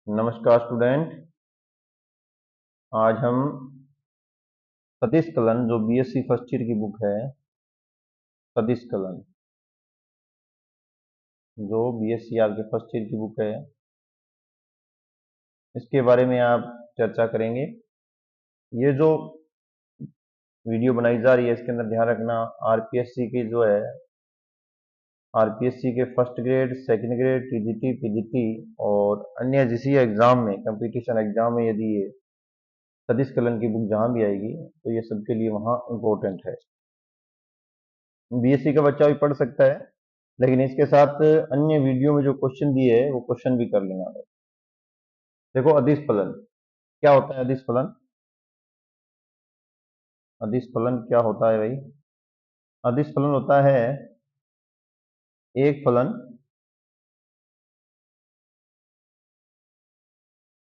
नमस्कार स्टूडेंट। आज हम सदिश कलन जो बीएससी फर्स्ट ईयर की बुक है, सदिश कलन जो बीएससी आपके फर्स्ट ईयर की बुक है, इसके बारे में आप चर्चा करेंगे। ये जो वीडियो बनाई जा रही है इसके अंदर ध्यान रखना, आरपीएससी की जो है, आरपीएससी के first grade, second grade, TGT, PGT और अन्य जिस एग्जाम में, कंपटीशन एग्जाम में यदि ये सदिश कलन की बुक जहां भी आएगी तो ये सबके लिए वहां इंपॉर्टेंट है। बीएससी का बच्चा भी पढ़ सकता है, लेकिन इसके साथ अन्य वीडियो में जो क्वेश्चन दिए है वो क्वेश्चन भी कर लेना है। देखो, अदिश फलन क्या होता है? अदिश फलन, अदिश फलन क्या होता है भाई? अदिश फलन होता है एक फलन,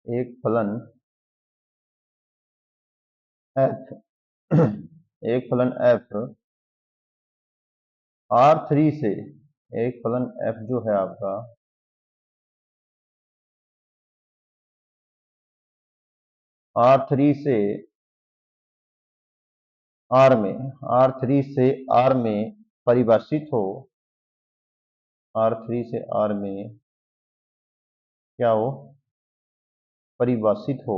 एक फलन एफ एक फलन एफ R3 से, एक फलन एफ जो है आपका R3 से R में, R3 से R में परिभाषित हो, R3 से R में क्या हो? परिभाषित हो,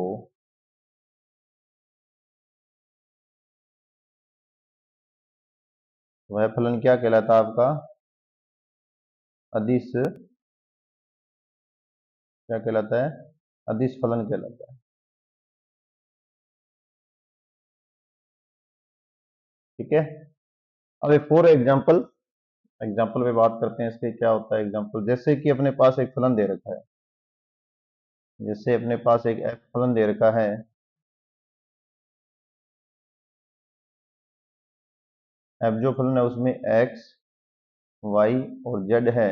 वह फलन क्या कहलाता है आपका? अदिश, क्या कहलाता है? अदिश फलन कहलाता है। ठीक है। अब एक फॉर एग्जाम्पल, एग्जाम्पल पे बात करते हैं इसके क्या होता है एग्जाम्पल। जैसे कि अपने पास एक फलन दे रखा है, जैसे अपने पास एक एफ फलन दे रखा है, एफ जो फलन है उसमें एक्स, वाई और जेड है।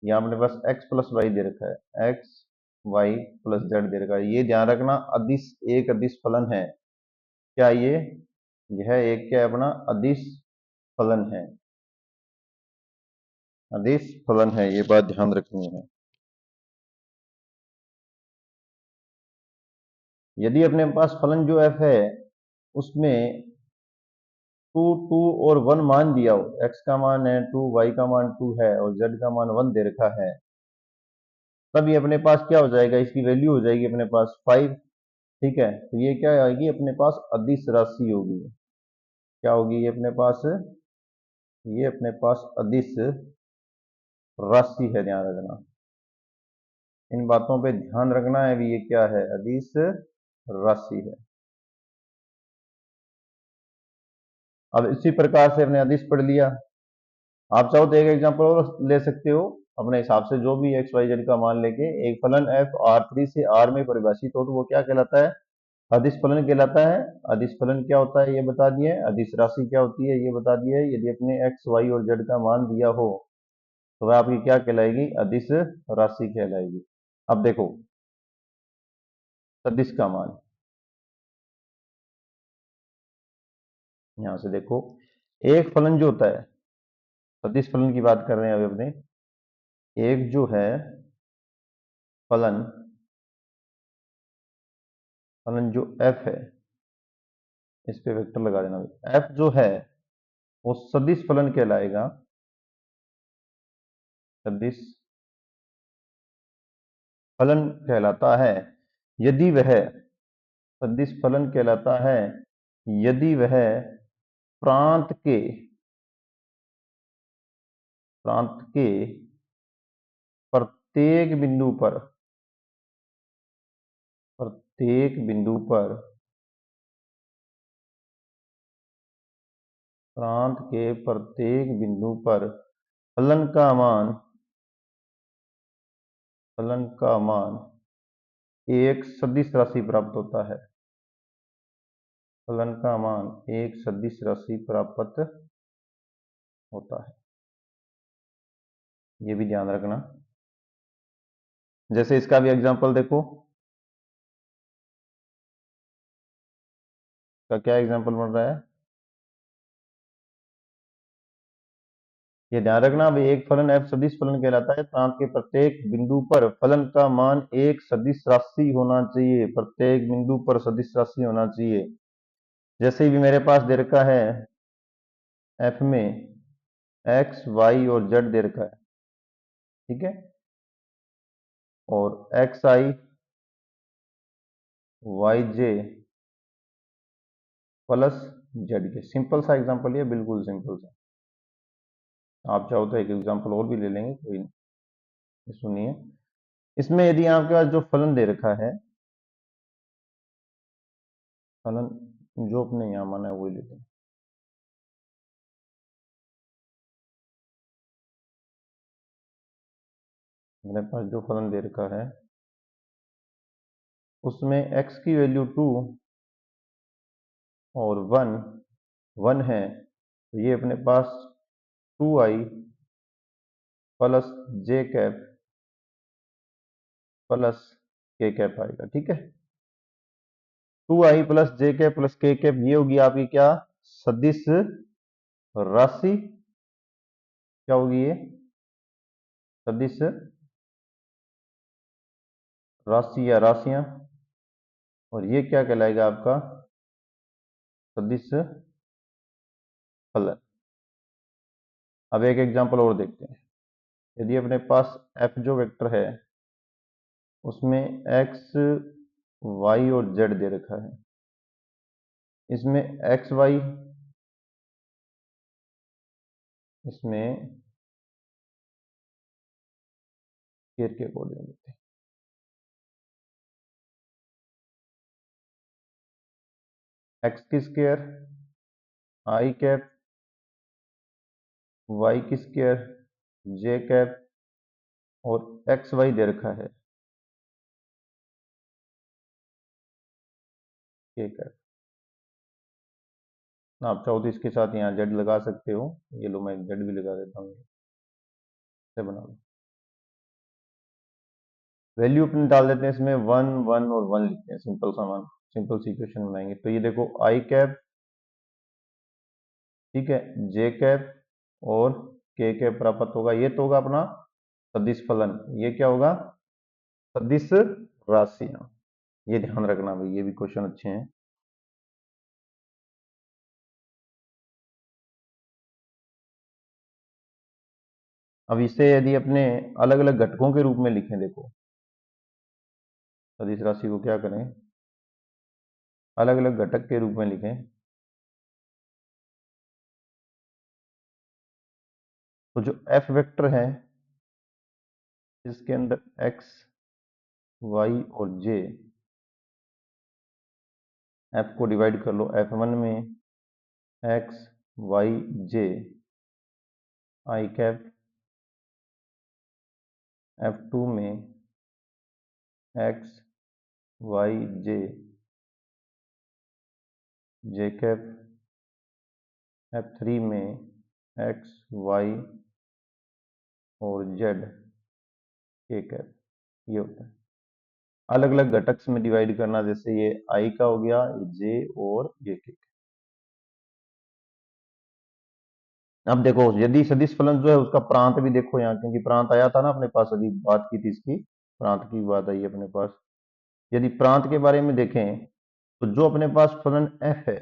यहाँ अपने पास एक्स प्लस वाई दे रखा है, एक्स वाई प्लस जेड दे रखा है। ये ध्यान रखना, अदिश, एक अदिश फलन है। क्या ये? यह एक क्या है अपना? अदिश फलन है, अदिश फलन है, ये बात ध्यान रखनी है। यदि अपने पास फलन जो एफ है उसमें 2 2 और 1 मान दिया हो, एक्स का मान है 2, वाई का मान 2 है और जेड का मान 1 दे रखा है, तब ये अपने पास क्या हो जाएगा? इसकी वैल्यू हो जाएगी अपने पास 5। ठीक है, तो ये क्या आएगी अपने पास? अदिश राशि होगी। क्या होगी ये अपने पास? ये अपने पास अदिश राशि है, ध्यान रखना। इन बातों पे ध्यान रखना है भी, ये क्या है? अदिश राशि है। अब इसी प्रकार से अपने अदिश पढ़ लिया। आप चाहो तो एक एग्जांपल और ले सकते हो अपने हिसाब से, जो भी एक्स वाई जेड का मान लेके। एक फलन एफ R3 से R में परिभाषित हो तो वो क्या कहलाता है? अदिश फलन कहलाता है। अदिश फलन क्या होता है ये बता दिए, अदिश राशि क्या होती है ये बता दिए। यदि अपने एक्स वाई और जेड का मान दिया हो तो वह आपकी क्या कहलाएगी? अदिश राशि कहलाएगी। अब देखो सदिश का मान, यहां से देखो, एक फलन जो होता है, सदिश फलन की बात कर रहे हैं अभी अपने, एक जो है फलन, फलन जो एफ है, इस पे वेक्टर लगा देना। एफ जो है वो सदिश फलन कहलाएगा, सदिश फलन कहलाता है यदि वह, सदिश फलन कहलाता है यदि वह प्रांत के, प्रांत के प्रत्येक बिंदु पर, प्रत्येक बिंदु पर, प्रांत के प्रत्येक बिंदु पर फलन का मान, फलन का मान एक सदिश राशि प्राप्त होता है, फलन का मान एक सदिश राशि प्राप्त होता है। ये भी ध्यान रखना। जैसे इसका भी एग्जांपल देखो, का क्या एग्जांपल बन रहा है? ये ध्यान रखना, भाई एक फलन f सदिश फलन कहलाता है। प्रांत के प्रत्येक बिंदु पर फलन का मान एक सदिश राशि होना चाहिए, प्रत्येक बिंदु पर सदिश राशि होना चाहिए। जैसे भी मेरे पास दे रखा है f में x y और z दे रखा है, ठीक है, और x I Y J plus Z के, सिंपल सा एग्जांपल, ये बिल्कुल सिंपल सा। आप चाहो तो एक एग्जांपल और भी ले लेंगे, कोई नहीं। सुनिए, इसमें यदि आपके पास जो फलन दे रखा है, फलन जो अपने यहां माना है वही लेते हैं। मेरे पास जो फलन दे रखा है उसमें x की वैल्यू 2 और 1 है, तो ये अपने पास 2i प्लस जे कैप प्लस के कैप आएगा, ठीक है। 2i प्लस जे कैप प्लस के कैप, ये होगी आपकी क्या, सदिश राशि। क्या होगी ये, सदिश राशि या राशियां। और ये क्या कहलाएगा आपका, सदिश फलन। अब एक एग्जांपल और देखते हैं। यदि अपने पास f जो वेक्टर है उसमें x y और z दे रखा है, इसमें x y, इसमें स्क्वायर के अकॉर्डिंग देते हैं। x की स्क्वायर i कैप, y की स्क्वायर j कैप, और एक्स वाई दे रखा है k कैप। आप चाहो तो इसके साथ यहाँ z लगा सकते हो, ये लो मैं z भी लगा देता हूँ, से बना लो। वैल्यू अपने डाल देते हैं इसमें, 1 1 और 1 लिखते हैं, सिंपल सा मान, सिंपल सी इक्वेशन बनाएंगे। तो ये देखो i कैप, ठीक है, जे कैप और के कैप प्राप्त होगा। ये तो होगा अपना सदिश फलन। ये क्या होगा, सदिश राशियां। ये ध्यान रखना भाई, ये भी क्वेश्चन अच्छे हैं। अब इसे यदि अपने अलग अलग घटकों के रूप में लिखें, देखो सदिश राशि को क्या करें, अलग अलग घटक के रूप में लिखें। तो जो f वेक्टर है इसके अंदर x y और j, f को डिवाइड कर लो, f1 में x y j i cap, f2 में x y j j cap, f3 में x y और z k कैप। ये होता है अलग अलग घटक में डिवाइड करना, जैसे ये i का हो गया, ये j और ये k। अब देखो, यदि सदिश फलन जो है उसका प्रांत भी देखो यहाँ, क्योंकि प्रांत आया था ना अपने पास, अभी बात की थी इसकी, प्रांत की बात आई अपने पास। यदि प्रांत के बारे में देखें तो जो अपने पास फलन f है,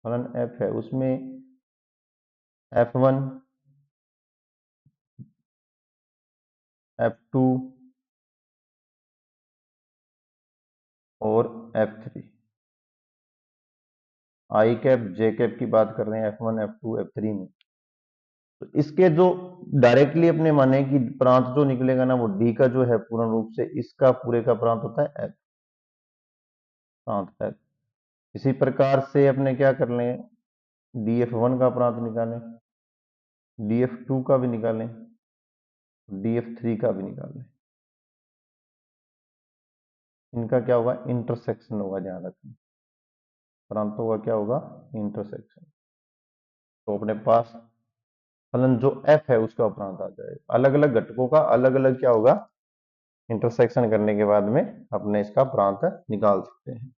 फलन f है उसमें f1 f2 और f3, i cap j cap की बात कर रहे हैं f1 f2 f3 में। तो इसके जो डायरेक्टली अपने माने कि प्रांत जो निकलेगा ना, वो d का जो है पूर्ण रूप से इसका पूरे का प्रांत होता है f, प्रांत f। इसी प्रकार से अपने क्या कर लें, df1 का प्रांत निकालें, df2 का भी निकालें, df3 का भी निकालें। इनका क्या होगा, इंटरसेक्शन होगा, ध्यान रखें, प्रांतों का क्या होगा, इंटरसेक्शन। तो अपने पास फलन जो f है उसका प्रांत आ जाएगा। अलग अलग घटकों का अलग अलग क्या होगा, इंटरसेक्शन करने के बाद में अपने इसका प्रांत निकाल सकते हैं।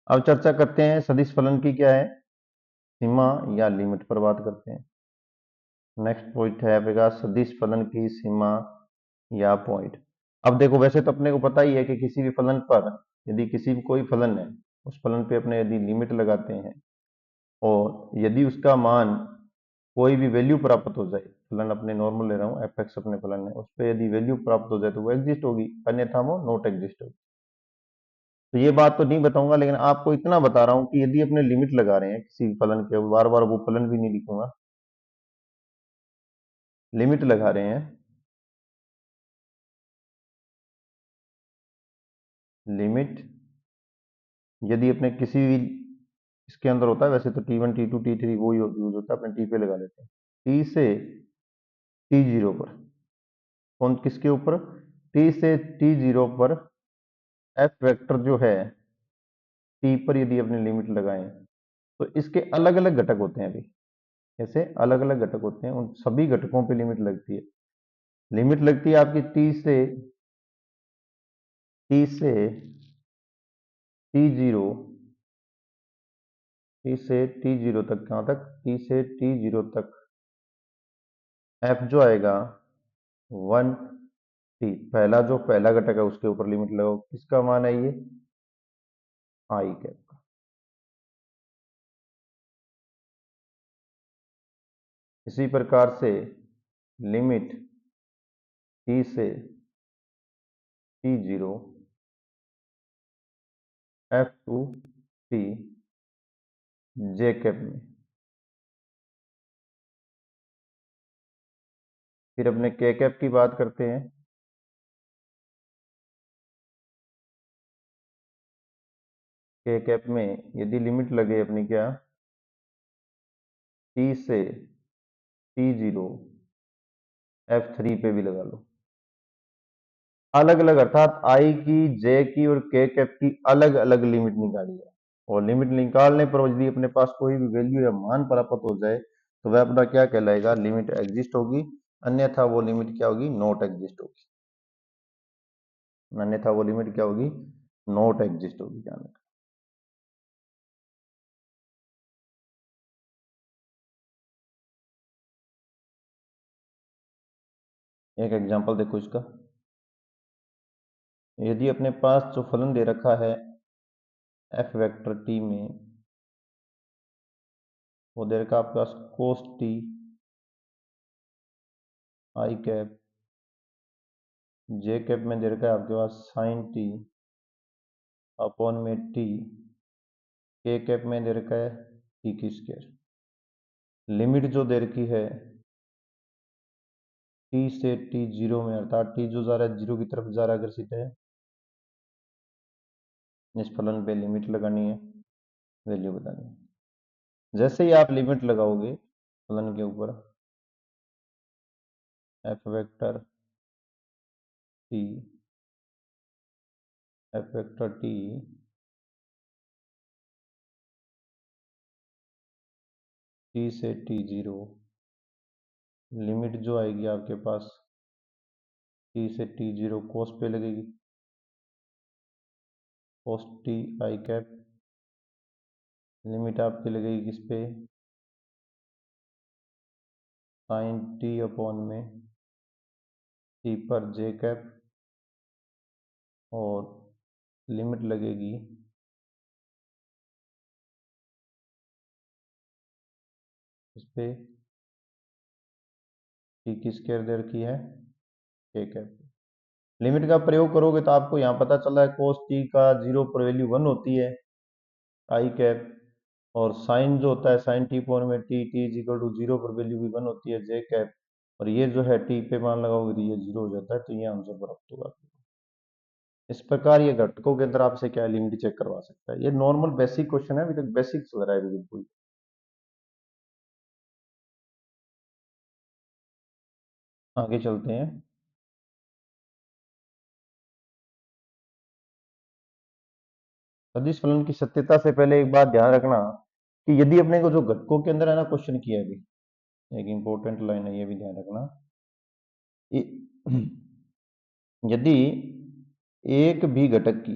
अब चर्चा करते हैं सदिश फलन की क्या है। सीमा या लिमिट पर बात करते हैं। नेक्स्ट पॉइंट है आपका सदिश फलन की सीमा या पॉइंट। अब देखो, वैसे तो अपने को पता ही है कि किसी भी फलन पर, यदि किसी भी कोई फलन है, उस फलन पे अपने यदि लिमिट लगाते हैं और यदि उसका मान कोई भी वैल्यू प्राप्त हो जाए, फलन अपने नॉर्मल ले रहा हूँ, एफ एक्स अपने फलन है, उस पर यदि वैल्यू प्राप्त हो जाए तो वो एग्जिस्ट होगी, अन्यथा वो नॉट एग्जिस्ट होगी। तो ये बात तो नहीं बताऊंगा, लेकिन आपको इतना बता रहा हूं कि यदि अपने लिमिट लगा रहे हैं किसी फलन के, बार बार वो फलन भी नहीं लिखूंगा, लिमिट लगा रहे हैं, लिमिट यदि अपने किसी भी इसके अंदर होता है, वैसे तो T one T two T three वो यूज होता है, अपने टी पे लगा लेते हैं, टी से टी जीरो पर, कौन किसके ऊपर, टी से टी जीरो पर एफ वेक्टर जो है टी पर यदि अपने लिमिट लगाएं तो इसके अलग अलग घटक होते हैं। अभी ऐसे अलग अलग घटक होते हैं, उन सभी घटकों पे लिमिट लगती है। लिमिट लगती है आपकी टी से टी जीरो, टी से टी जीरो तक, कहां तक, टी से टी जीरो तक एफ जो आएगा वन टी, पहला जो पहला घटक है उसके ऊपर लिमिट लगाओ, किसका मान है ये, आई कैप का। इसी प्रकार से लिमिट टी से t zero f to t j cap में। फिर अपने के कैप की बात करते हैं। के कैप में यदि लिमिट लगे अपनी क्या, टी से टी जीरो एफ थ्री पे भी लगा लो, अलग अलग, अर्थात आई की, जे की और के कैप की अलग अलग लिमिट निकाली है। और लिमिट निकालने पर यदि अपने पास कोई भी वैल्यू या मान प्राप्त हो जाए तो वह अपना क्या कहलाएगा, लिमिट एग्जिस्ट होगी, अन्यथा वो लिमिट क्या होगी, नॉट एग्जिस्ट होगी, अन्यथा वो लिमिट क्या होगी, नॉट एग्जिस्ट होगी। ध्यान रखना। एक एग्जांपल देखो इसका, यदि अपने पास जो फलन दे रखा है एफ वेक्टर टी में, वो दे रखा आपके पास cos t i cap, j cap में दे रखा है आपके पास साइन टी अपॉन में टी, के कैप में दे रखा है टी की स्क्वायर। लिमिट जो दे रखी है टी से टी जीरो में, अर्थात टी जो जा रहा है जीरो की तरफ जा रहा है, अग्रसित है, इस फलन पे लिमिट लगानी है, वैल्यू बतानी है। जैसे ही आप लिमिट लगाओगे फलन के ऊपर, F vector T, F vector T T से टी जीरो, लिमिट जो आएगी आपके पास टी से टी जीरो कोस पे लगेगी, कोस टी आई कैप, लिमिट आपकी लगेगी किस पे, साइन टी अपॉन में टी पर जे कैप, और लिमिट लगेगी इस पे टी की स्क्वायर दे रखी है के कैप। लिमिट का प्रयोग करोगे तो आपको यहाँ पता चला है कोस टी का जीरो पर वैल्यू वन होती है आई कैप, और साइन जो होता है साइन टी पर में T T is equal to zero पर वैल्यू भी वन होती है जे कैप, और ये जो है टी पे मान लगाओगे तो ये जीरो हो जाता है, तो ये आंसर प्राप्त होगा। इस प्रकार ये घटकों के अंदर आपसे क्या लिमिट चेक करवा सकता है। ये नॉर्मल बेसिक क्वेश्चन है, अभी तक बेसिक चल रहा है अभी बिल्कुल। आगे चलते हैं। सदिश फलन की सत्यता से पहले एक बात ध्यान रखना कि यदि अपने को जो घटकों के अंदर है ना क्वेश्चन किया है अभी, एक इंपॉर्टेंट लाइन है, ये भी ध्यान रखना। यदि एक भी घटक की,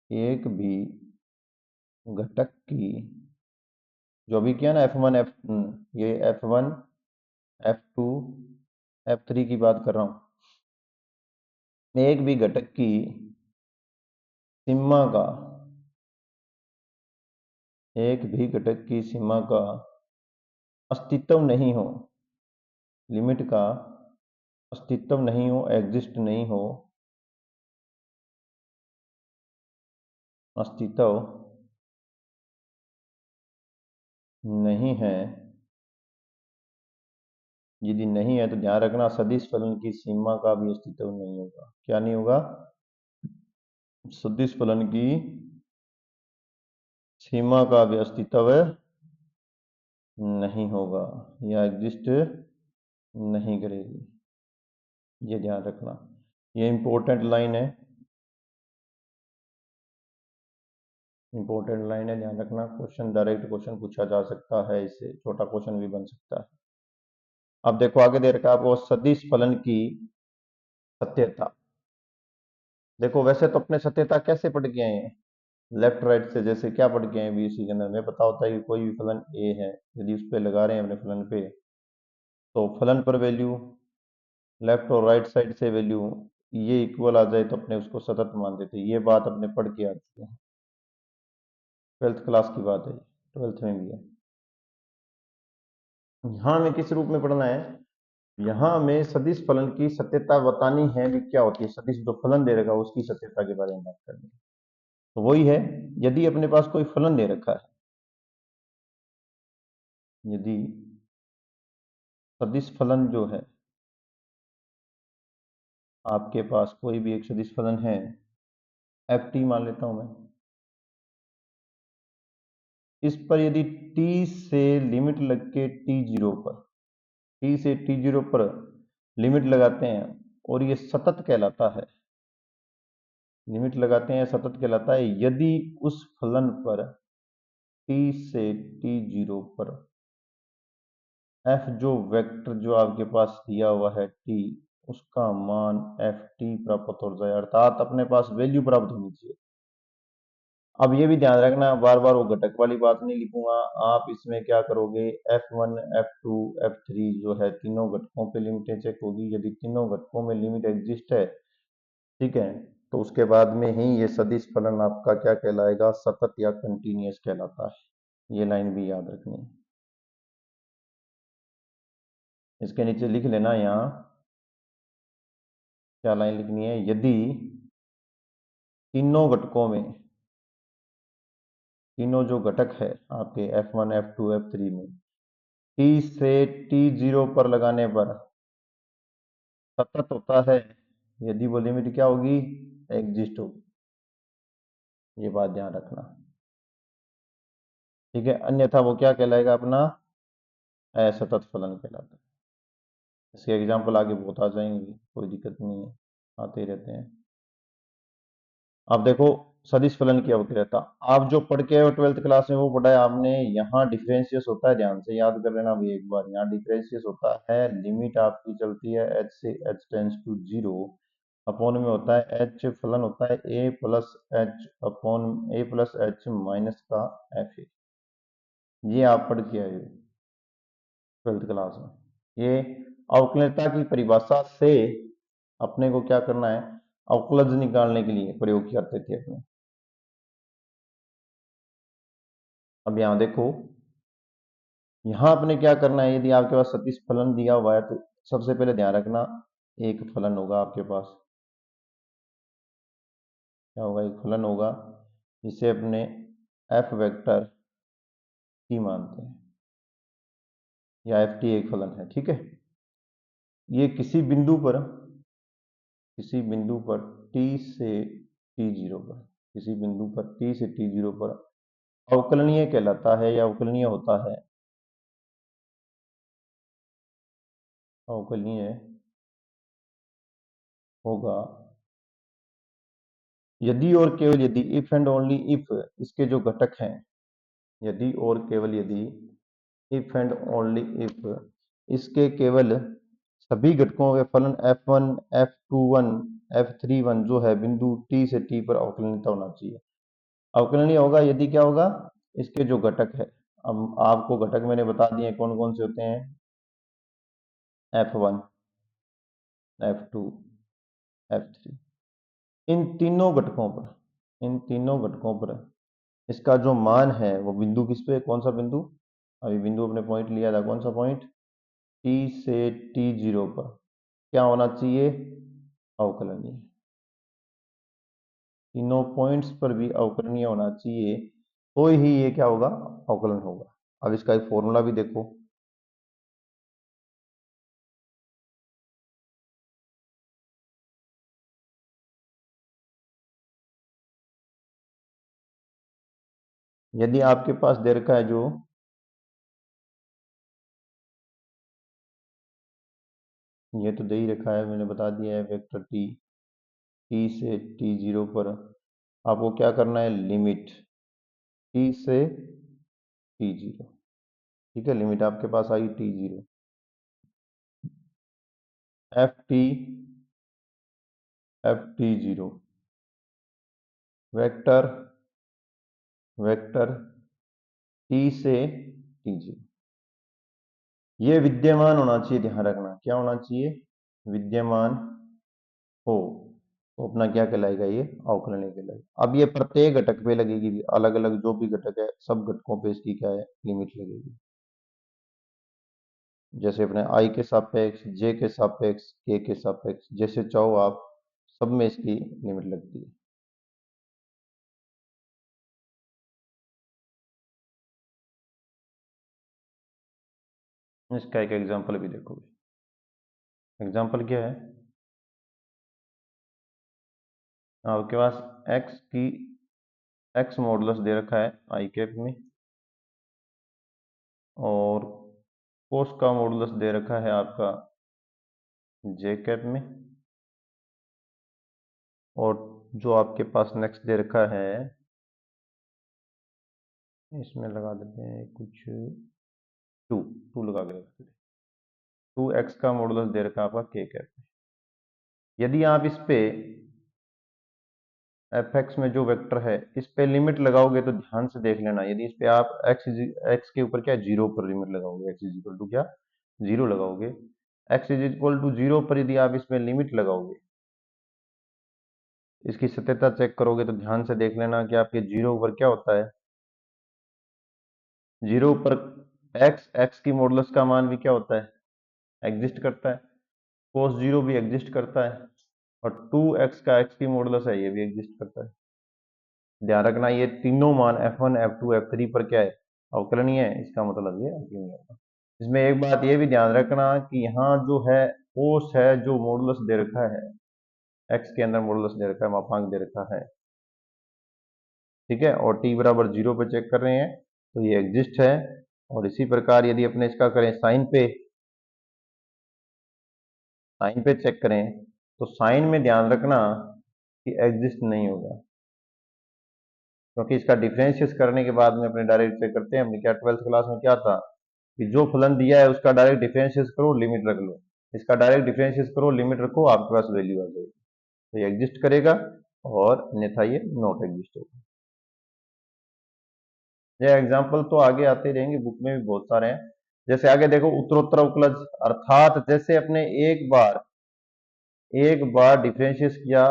एक भी घटक की जो अभी किया ना F1 ये F1 F2 F3 की बात कर रहा हूं। एक भी घटक की सीमा का एक भी घटक की सीमा का अस्तित्व नहीं हो, लिमिट का अस्तित्व नहीं हो, एग्जिस्ट नहीं हो, अस्तित्व नहीं है, यदि नहीं है तो ध्यान रखना सदिश फलन की सीमा का भी अस्तित्व नहीं होगा। क्या नहीं होगा? सदिश फलन की सीमा का भी अस्तित्व नहीं होगा या एग्जिस्ट नहीं करेगी। ये ध्यान रखना, ये इंपॉर्टेंट लाइन है, इंपॉर्टेंट लाइन है, ध्यान रखना। क्वेश्चन डायरेक्ट क्वेश्चन पूछा जा सकता है, इससे छोटा क्वेश्चन भी बन सकता है। अब देखो आगे दे रखा है आपको सदिश फलन की सत्यता। देखो वैसे तो अपने सत्यता कैसे पढ़ के आए हैं, लेफ्ट राइट से, जैसे क्या पढ़ के आए हैं बीएससी के अंदर में पता होता है कि कोई भी फलन ए है, यदि उस पर लगा रहे हैं अपने फलन पे, तो फलन पर वैल्यू लेफ्ट और राइट साइड से वैल्यू ये इक्वल आ जाए तो अपने उसको सतत मान देते हैं। ये बात अपने पढ़ के आती है, ट्वेल्थ क्लास की बात है, ट्वेल्थ में भी है। यहाँ हमें किस रूप में पढ़ना है, यहाँ हमें सदिश फलन की सत्यता बतानी है कि क्या होती है, सदिश जो फलन दे रखा है उसकी सत्यता के बारे में बात करनी है। तो वही है, यदि अपने पास कोई फलन दे रखा है, यदि सदिश फलन जो है आपके पास कोई भी एक सदिश फलन है, एफ टी मान लेता हूं मैं, इस पर यदि t से लिमिट लग के t0 पर, t से t0 पर लिमिट लगाते हैं और ये सतत कहलाता है, लिमिट लगाते हैं सतत कहलाता है, यदि उस फलन पर t से t0 पर f जो वेक्टर जो आपके पास दिया हुआ है t, उसका मान एफ टी प्राप्त हो जाए, अर्थात अपने पास वैल्यू प्राप्त होनी चाहिए। अब ये भी ध्यान रखना, बार बार वो घटक वाली बात नहीं लिखूंगा, आप इसमें क्या करोगे, F1 F2 F3 जो है तीनों घटकों पे लिमिटें चेक होगी, यदि तीनों घटकों में लिमिट एग्जिस्ट है, ठीक है, तो उसके बाद में ही ये सदिश फलन आपका क्या कहलाएगा, सतत या कंटिन्यूअस कहलाता है। ये लाइन भी याद रखनी है, इसके नीचे लिख लेना, यहाँ क्या लाइन लिखनी है, यदि तीनों घटकों में, तीनों जो घटक है आपके F1 F2 F3 में t से t0 पर लगाने पर सतत होता है, यदि वो लिमिट क्या होगी, एग्जिस्ट होगी। ये बात ध्यान रखना, ठीक है, अन्यथा वो क्या कहलाएगा, अपना असतत फलन कहलाता है। इसके एग्जाम्पल आगे बहुत आ जाएंगे, कोई दिक्कत नहीं है, आते ही रहते हैं। अब देखो सदिश फलन की अवक्रियता, आप जो पढ़ के आए हो ट्वेल्थ क्लास में वो पढ़ा है आपने, यहाँ डिफरेंशियस होता है, ध्यान से याद कर लेना भी एक बार, यहाँ डिफरेंशियस होता है, लिमिट आपकी चलती है h से h टेंड्स टू 0, अपॉन में होता है h, फलन होता है a plus h upon a plus h minus का f, ये आप पढ़ के आए हो ट्वेल्थ क्लास में। ये अवकलनीयता की परिभाषा से अपने को क्या करना है, अवकलज निकालने के लिए प्रयोग करते थे अपने। अब यहाँ देखो, यहाँ आपने क्या करना है, यदि आपके पास सदिश फलन दिया हुआ है तो सबसे पहले ध्यान रखना, एक फलन होगा आपके पास, क्या होगा, एक फलन होगा जिसे अपने एफ वेक्टर टी मानते हैं, या एफ टी एक फलन है, ठीक है। ये किसी बिंदु पर, किसी बिंदु पर टी से t0 पर, किसी बिंदु पर टी से t0 पर अवकलनीय कहलाता है या अवकलनीय होता है, अवकलनीय होगा यदि और केवल यदि, इफ एंड ओनली इफ, इसके जो घटक हैं, यदि और केवल यदि, इफ एंड ओनली इफ, इसके केवल सभी घटकों के फलन f1 f21 f31 जो है बिंदु t से t पर अवकलनीय होना चाहिए। अवकलनीय होगा यदि क्या होगा, इसके जो घटक है, अब आपको घटक मैंने बता दिए कौन कौन से होते हैं, F1, F2, F3। इन तीनों घटकों पर इसका जो मान है वो बिंदु किस पे, कौन सा बिंदु, अभी बिंदु अपने पॉइंट लिया था, कौन सा पॉइंट, टी से T0 पर क्या होना चाहिए, अवकलनीय। तीनों पॉइंट्स पर भी अवकलनीय होना चाहिए, तो ही ये क्या होगा, अवकलन होगा। अब इसका एक फॉर्मूला भी देखो, यदि आपके पास दे रखा है जो ये तो दे ही रखा है, मैंने बता दिया है, वेक्टर टी से T0 पर आपको क्या करना है, लिमिट टी से T0, ठीक है, लिमिट आपके पास आई T0, F T0 vector vector T से T0, ये विद्यमान होना चाहिए, ध्यान रखना क्या होना चाहिए, विद्यमान हो तो अपना क्या कहलाएगा, ये अवकलनीय कहलाएगा। अब ये प्रत्येक घटक पे लगेगी, अलग अलग जो भी घटक है सब घटकों पे इसकी क्या है, लिमिट लगेगी। जैसे अपने आई के सापेक्ष, जे के सापेक्ष, के सापेक्ष, जैसे चाहो आप, सब में इसकी लिमिट लगती है। इसका एक एग्जांपल भी देखो, एग्जांपल क्या है, आपके पास एक्स मॉडुलस दे रखा है आई कैप में, और कोस का मॉडुलस दे रखा है आपका जे कैप में, और जो आपके पास नेक्स्ट दे रखा है, इसमें लगा देते हैं कुछ टू टू लगा के रखते हैं, 2x का मॉडुलस दे रखा है आपका के कैप में। यदि आप इस पे एफ एक्स में जो वेक्टर है इस पे लिमिट लगाओगे तो ध्यान से देख लेना, यदि इस पे आप एक्स के ऊपर क्या जीरो पर लिमिट लगाओगे, एक्स इज इक्वल टू क्या, जीरो लगाओगे, X is equal to zero पर यदि आप इसमें लिमिट लगाओगे, इसकी सत्यता चेक करोगे तो ध्यान से देख लेना कि आपके जीरो पर क्या होता है, जीरो पर एक्स एक्स की मॉडुलस का मान भी क्या होता है, एग्जिस्ट करता है, कोस जीरो भी एग्जिस्ट करता है, और 2x का x की मॉडुलस है ये भी एग्जिस्ट करता है। ध्यान रखना ये तीनों मान f1 f2 f3 पर क्या है, अवकलनीय है, इसका मतलब ये अवकलनीय होगा। इसमें एक बात ये भी ध्यान रखना कि यहाँ जो है कोस है, जो मॉडुलस दे रखा है, x के अंदर मॉडुलस दे रखा है, मापांक दे रखा है, ठीक है, और t बराबर जीरो पे चेक कर रहे हैं तो ये एग्जिस्ट है। और इसी प्रकार यदि अपने इसका करें साइन पे चेक करें तो साइन में ध्यान रखना कि एग्जिस्ट नहीं होगा, क्योंकि इसका डिफरेंशिएट करने के बाद में अपने डायरेक्ट चेक करते हैं, हमने क्या 12th क्लास में क्या था कि जो फलन दिया है उसका डायरेक्ट डिफरेंशिएट करो, लिमिट रख लो, इसका डायरेक्ट डिफरेंशिएट करो, लिमिट रखो, आपके पास वैल्यू आ जाएगी, तो ये एग्जिस्ट करेगा, और अन्यथा ये नॉट एग्जिस्ट होगा। ये एग्जाम्पल तो आगे आते रहेंगे, बुक में भी बहुत सारे हैं। जैसे आगे देखो उत्तरोत्तर अवकलज, अर्थात जैसे अपने एक बार डिफरेंशिएट किया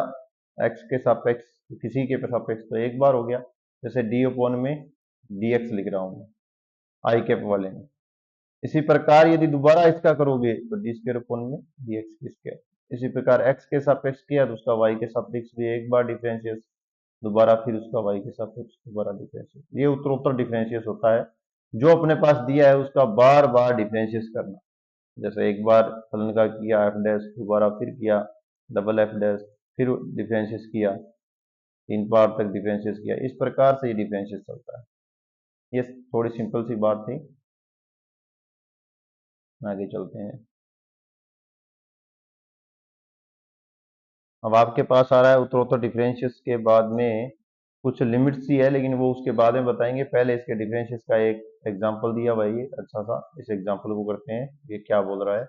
एक्स के सापेक्ष, किसी के सापेक्ष, तो एक बार हो गया, जैसे डी ओपन में dx लिख रहा हूं मैं आई कैप वाले में। इसी प्रकार यदि दोबारा इसका करोगे तो डी स्क्वायर ओपन में dx की स्क्वायर। इसी प्रकार x के सापेक्ष किया तो उसका y के सापेक्ष भी एक बार डिफरेंशिएट, दोबारा फिर उसका y के सापेक्ष दोबारा डिफरेंशिएट, ये उत्तरोत्तर डिफरेंशिएट होता है। जो अपने पास दिया है उसका बार बार डिफरेंशिएट करना, जैसे एक बार फलन का किया एफ डैश, दोबारा फिर किया डबल एफ डैश, फिर डिफरेंशिएट किया, तीन बार तक डिफरेंशिएट किया, इस प्रकार से ये डिफरेंशिएट चलता है। ये थोड़ी सिंपल सी बात थी, आगे चलते हैं। अब आपके पास आ रहा है उत्तरोत्तर डिफरेंशिएट के बाद में कुछ लिमिट्स ही है, लेकिन वो उसके बाद में बताएंगे, पहले इसके डिफरेंशिएट का एक एग्जांपल दिया हुआ है, ये अच्छा सा, इस एग्जांपल को करते हैं, ये क्या बोल रहा है,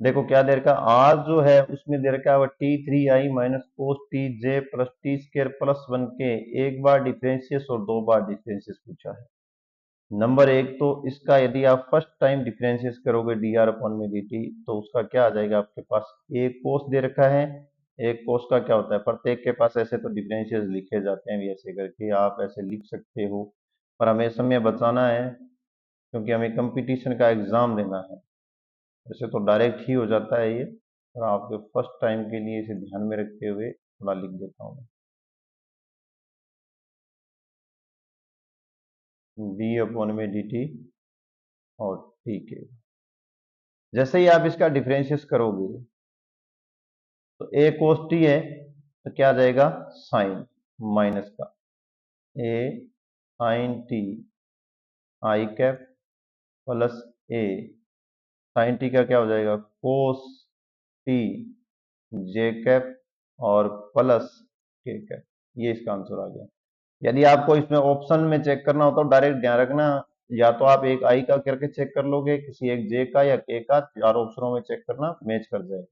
देखो क्या दे रखा, आर जो है उसमें दे रखा है t3i माइनस कोस टी जे plus t square plus one के एक बार डिफरेंशियस और दो बार डिफरेंशियस पूछा है। नंबर एक तो इसका यदि आप फर्स्ट टाइम डिफरेंशिएट करोगे डी आर अपॉन में डी टी, तो उसका क्या आ जाएगा आपके पास, एक कोस दे रखा है। एक कोस का क्या होता है, प्रत्येक के पास ऐसे तो डिफरेंशियल लिखे जाते हैं भी, ऐसे करके आप ऐसे लिख सकते हो, पर हमें समय बचाना है क्योंकि हमें कंपटीशन का एग्जाम देना है। वैसे तो डायरेक्ट ही हो जाता है ये, और आपके फर्स्ट टाइम के लिए इसे ध्यान में रखते हुए थोड़ा लिख देता हूँ मैं, डी अपॉन में डी टी और ठीक है। जैसे ही आप इसका डिफरेंशिएट करोगे तो ए कोस टी है, तो क्या आ जाएगा, साइन माइनस का a sine t i cap plus a sine t का क्या हो जाएगा, कोस टी जे कैप और प्लस के कैप। ये इसका आंसर आ गया। यदि आपको इसमें ऑप्शन में चेक करना हो तो डायरेक्ट ध्यान रखना, या तो आप एक आई का करके चेक कर लोगे, किसी एक जे का या के का, चार ऑप्शनों में चेक करना, मैच कर जाएगा।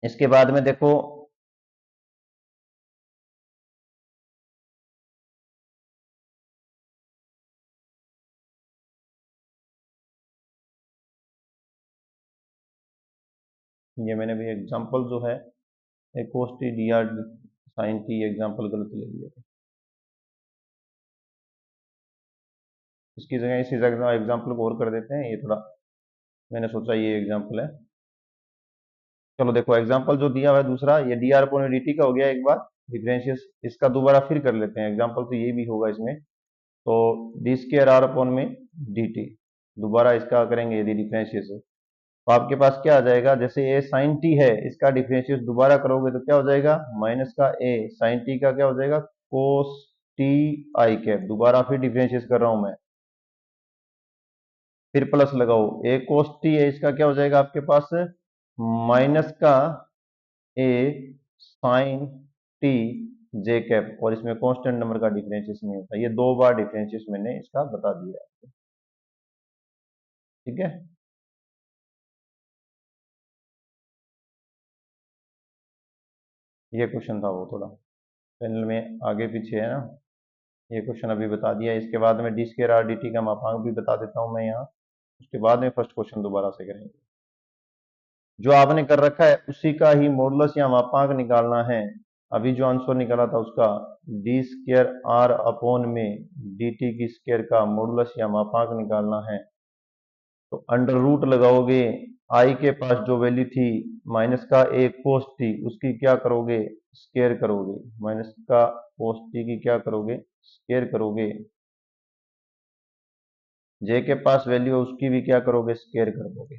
इसके बाद में देखो, ये मैंने भी एग्जांपल जो है एक cos t d r sine t example गलत ले लिया, इसकी जगह इसी जगह एग्जांपल को और कर देते हैं, ये थोड़ा मैंने सोचा ये एग्जांपल है। चलो देखो एग्जांपल जो दिया हुआ है दूसरा, ये D R upon D T का हो गया एक बार डिफरेंशियल, इसका दोबारा फिर कर लेते हैं एग्जांपल, तो ये भी होगा इसमें। तो डी स्केयर आर अपॉन में डी टी, दोबारा इसका करेंगे यदि डिफरेंशिएशन, तो आपके पास क्या आ जाएगा, जैसे ए साइन टी है, इसका डिफरेंशिएट दोबारा करोगे तो क्या हो जाएगा, माइनस का ए साइन टी का क्या हो जाएगा, कोस टी आई कैप, दोबारा फिर डिफरेंशिएट कर रहा हूं मैं, फिर प्लस लगाओ, ए कोस टी है, इसका क्या हो जाएगा आपके पास, माइनस का a sine T j cap, और इसमें कांस्टेंट नंबर का डिफरेंशिएशन नहीं होता, ये दो बार डिफरेंशिएशन मैंने इसका बता दिया है। ठीक है, ये क्वेश्चन था वो थोड़ा पैनल में आगे पीछे है ना, ये क्वेश्चन अभी बता दिया। इसके बाद में D square R D T का मापांक भी बता देता हूं मैं यहाँ, उसके बाद में फर्स्ट क्वेश्चन दोबारा से करेंगे। जो आपने कर रखा है उसी का ही मॉडुलस या मापांक निकालना है। अभी जो आंसर निकाला था उसका डी स्केयर आर अपॉन में डी टी की स्केयर का मॉडुलस या मापांक निकालना है, तो अंडर रूट लगाओगे, आई के पास जो वैल्यू थी माइनस का ए कोस टी, उसकी क्या करोगे, स्केयर करोगे, माइनस का कोस टी की क्या करोगे, स्केयर करोगे, जे के पास वैल्यू है उसकी भी क्या करोगे, स्केयर कर दोगे।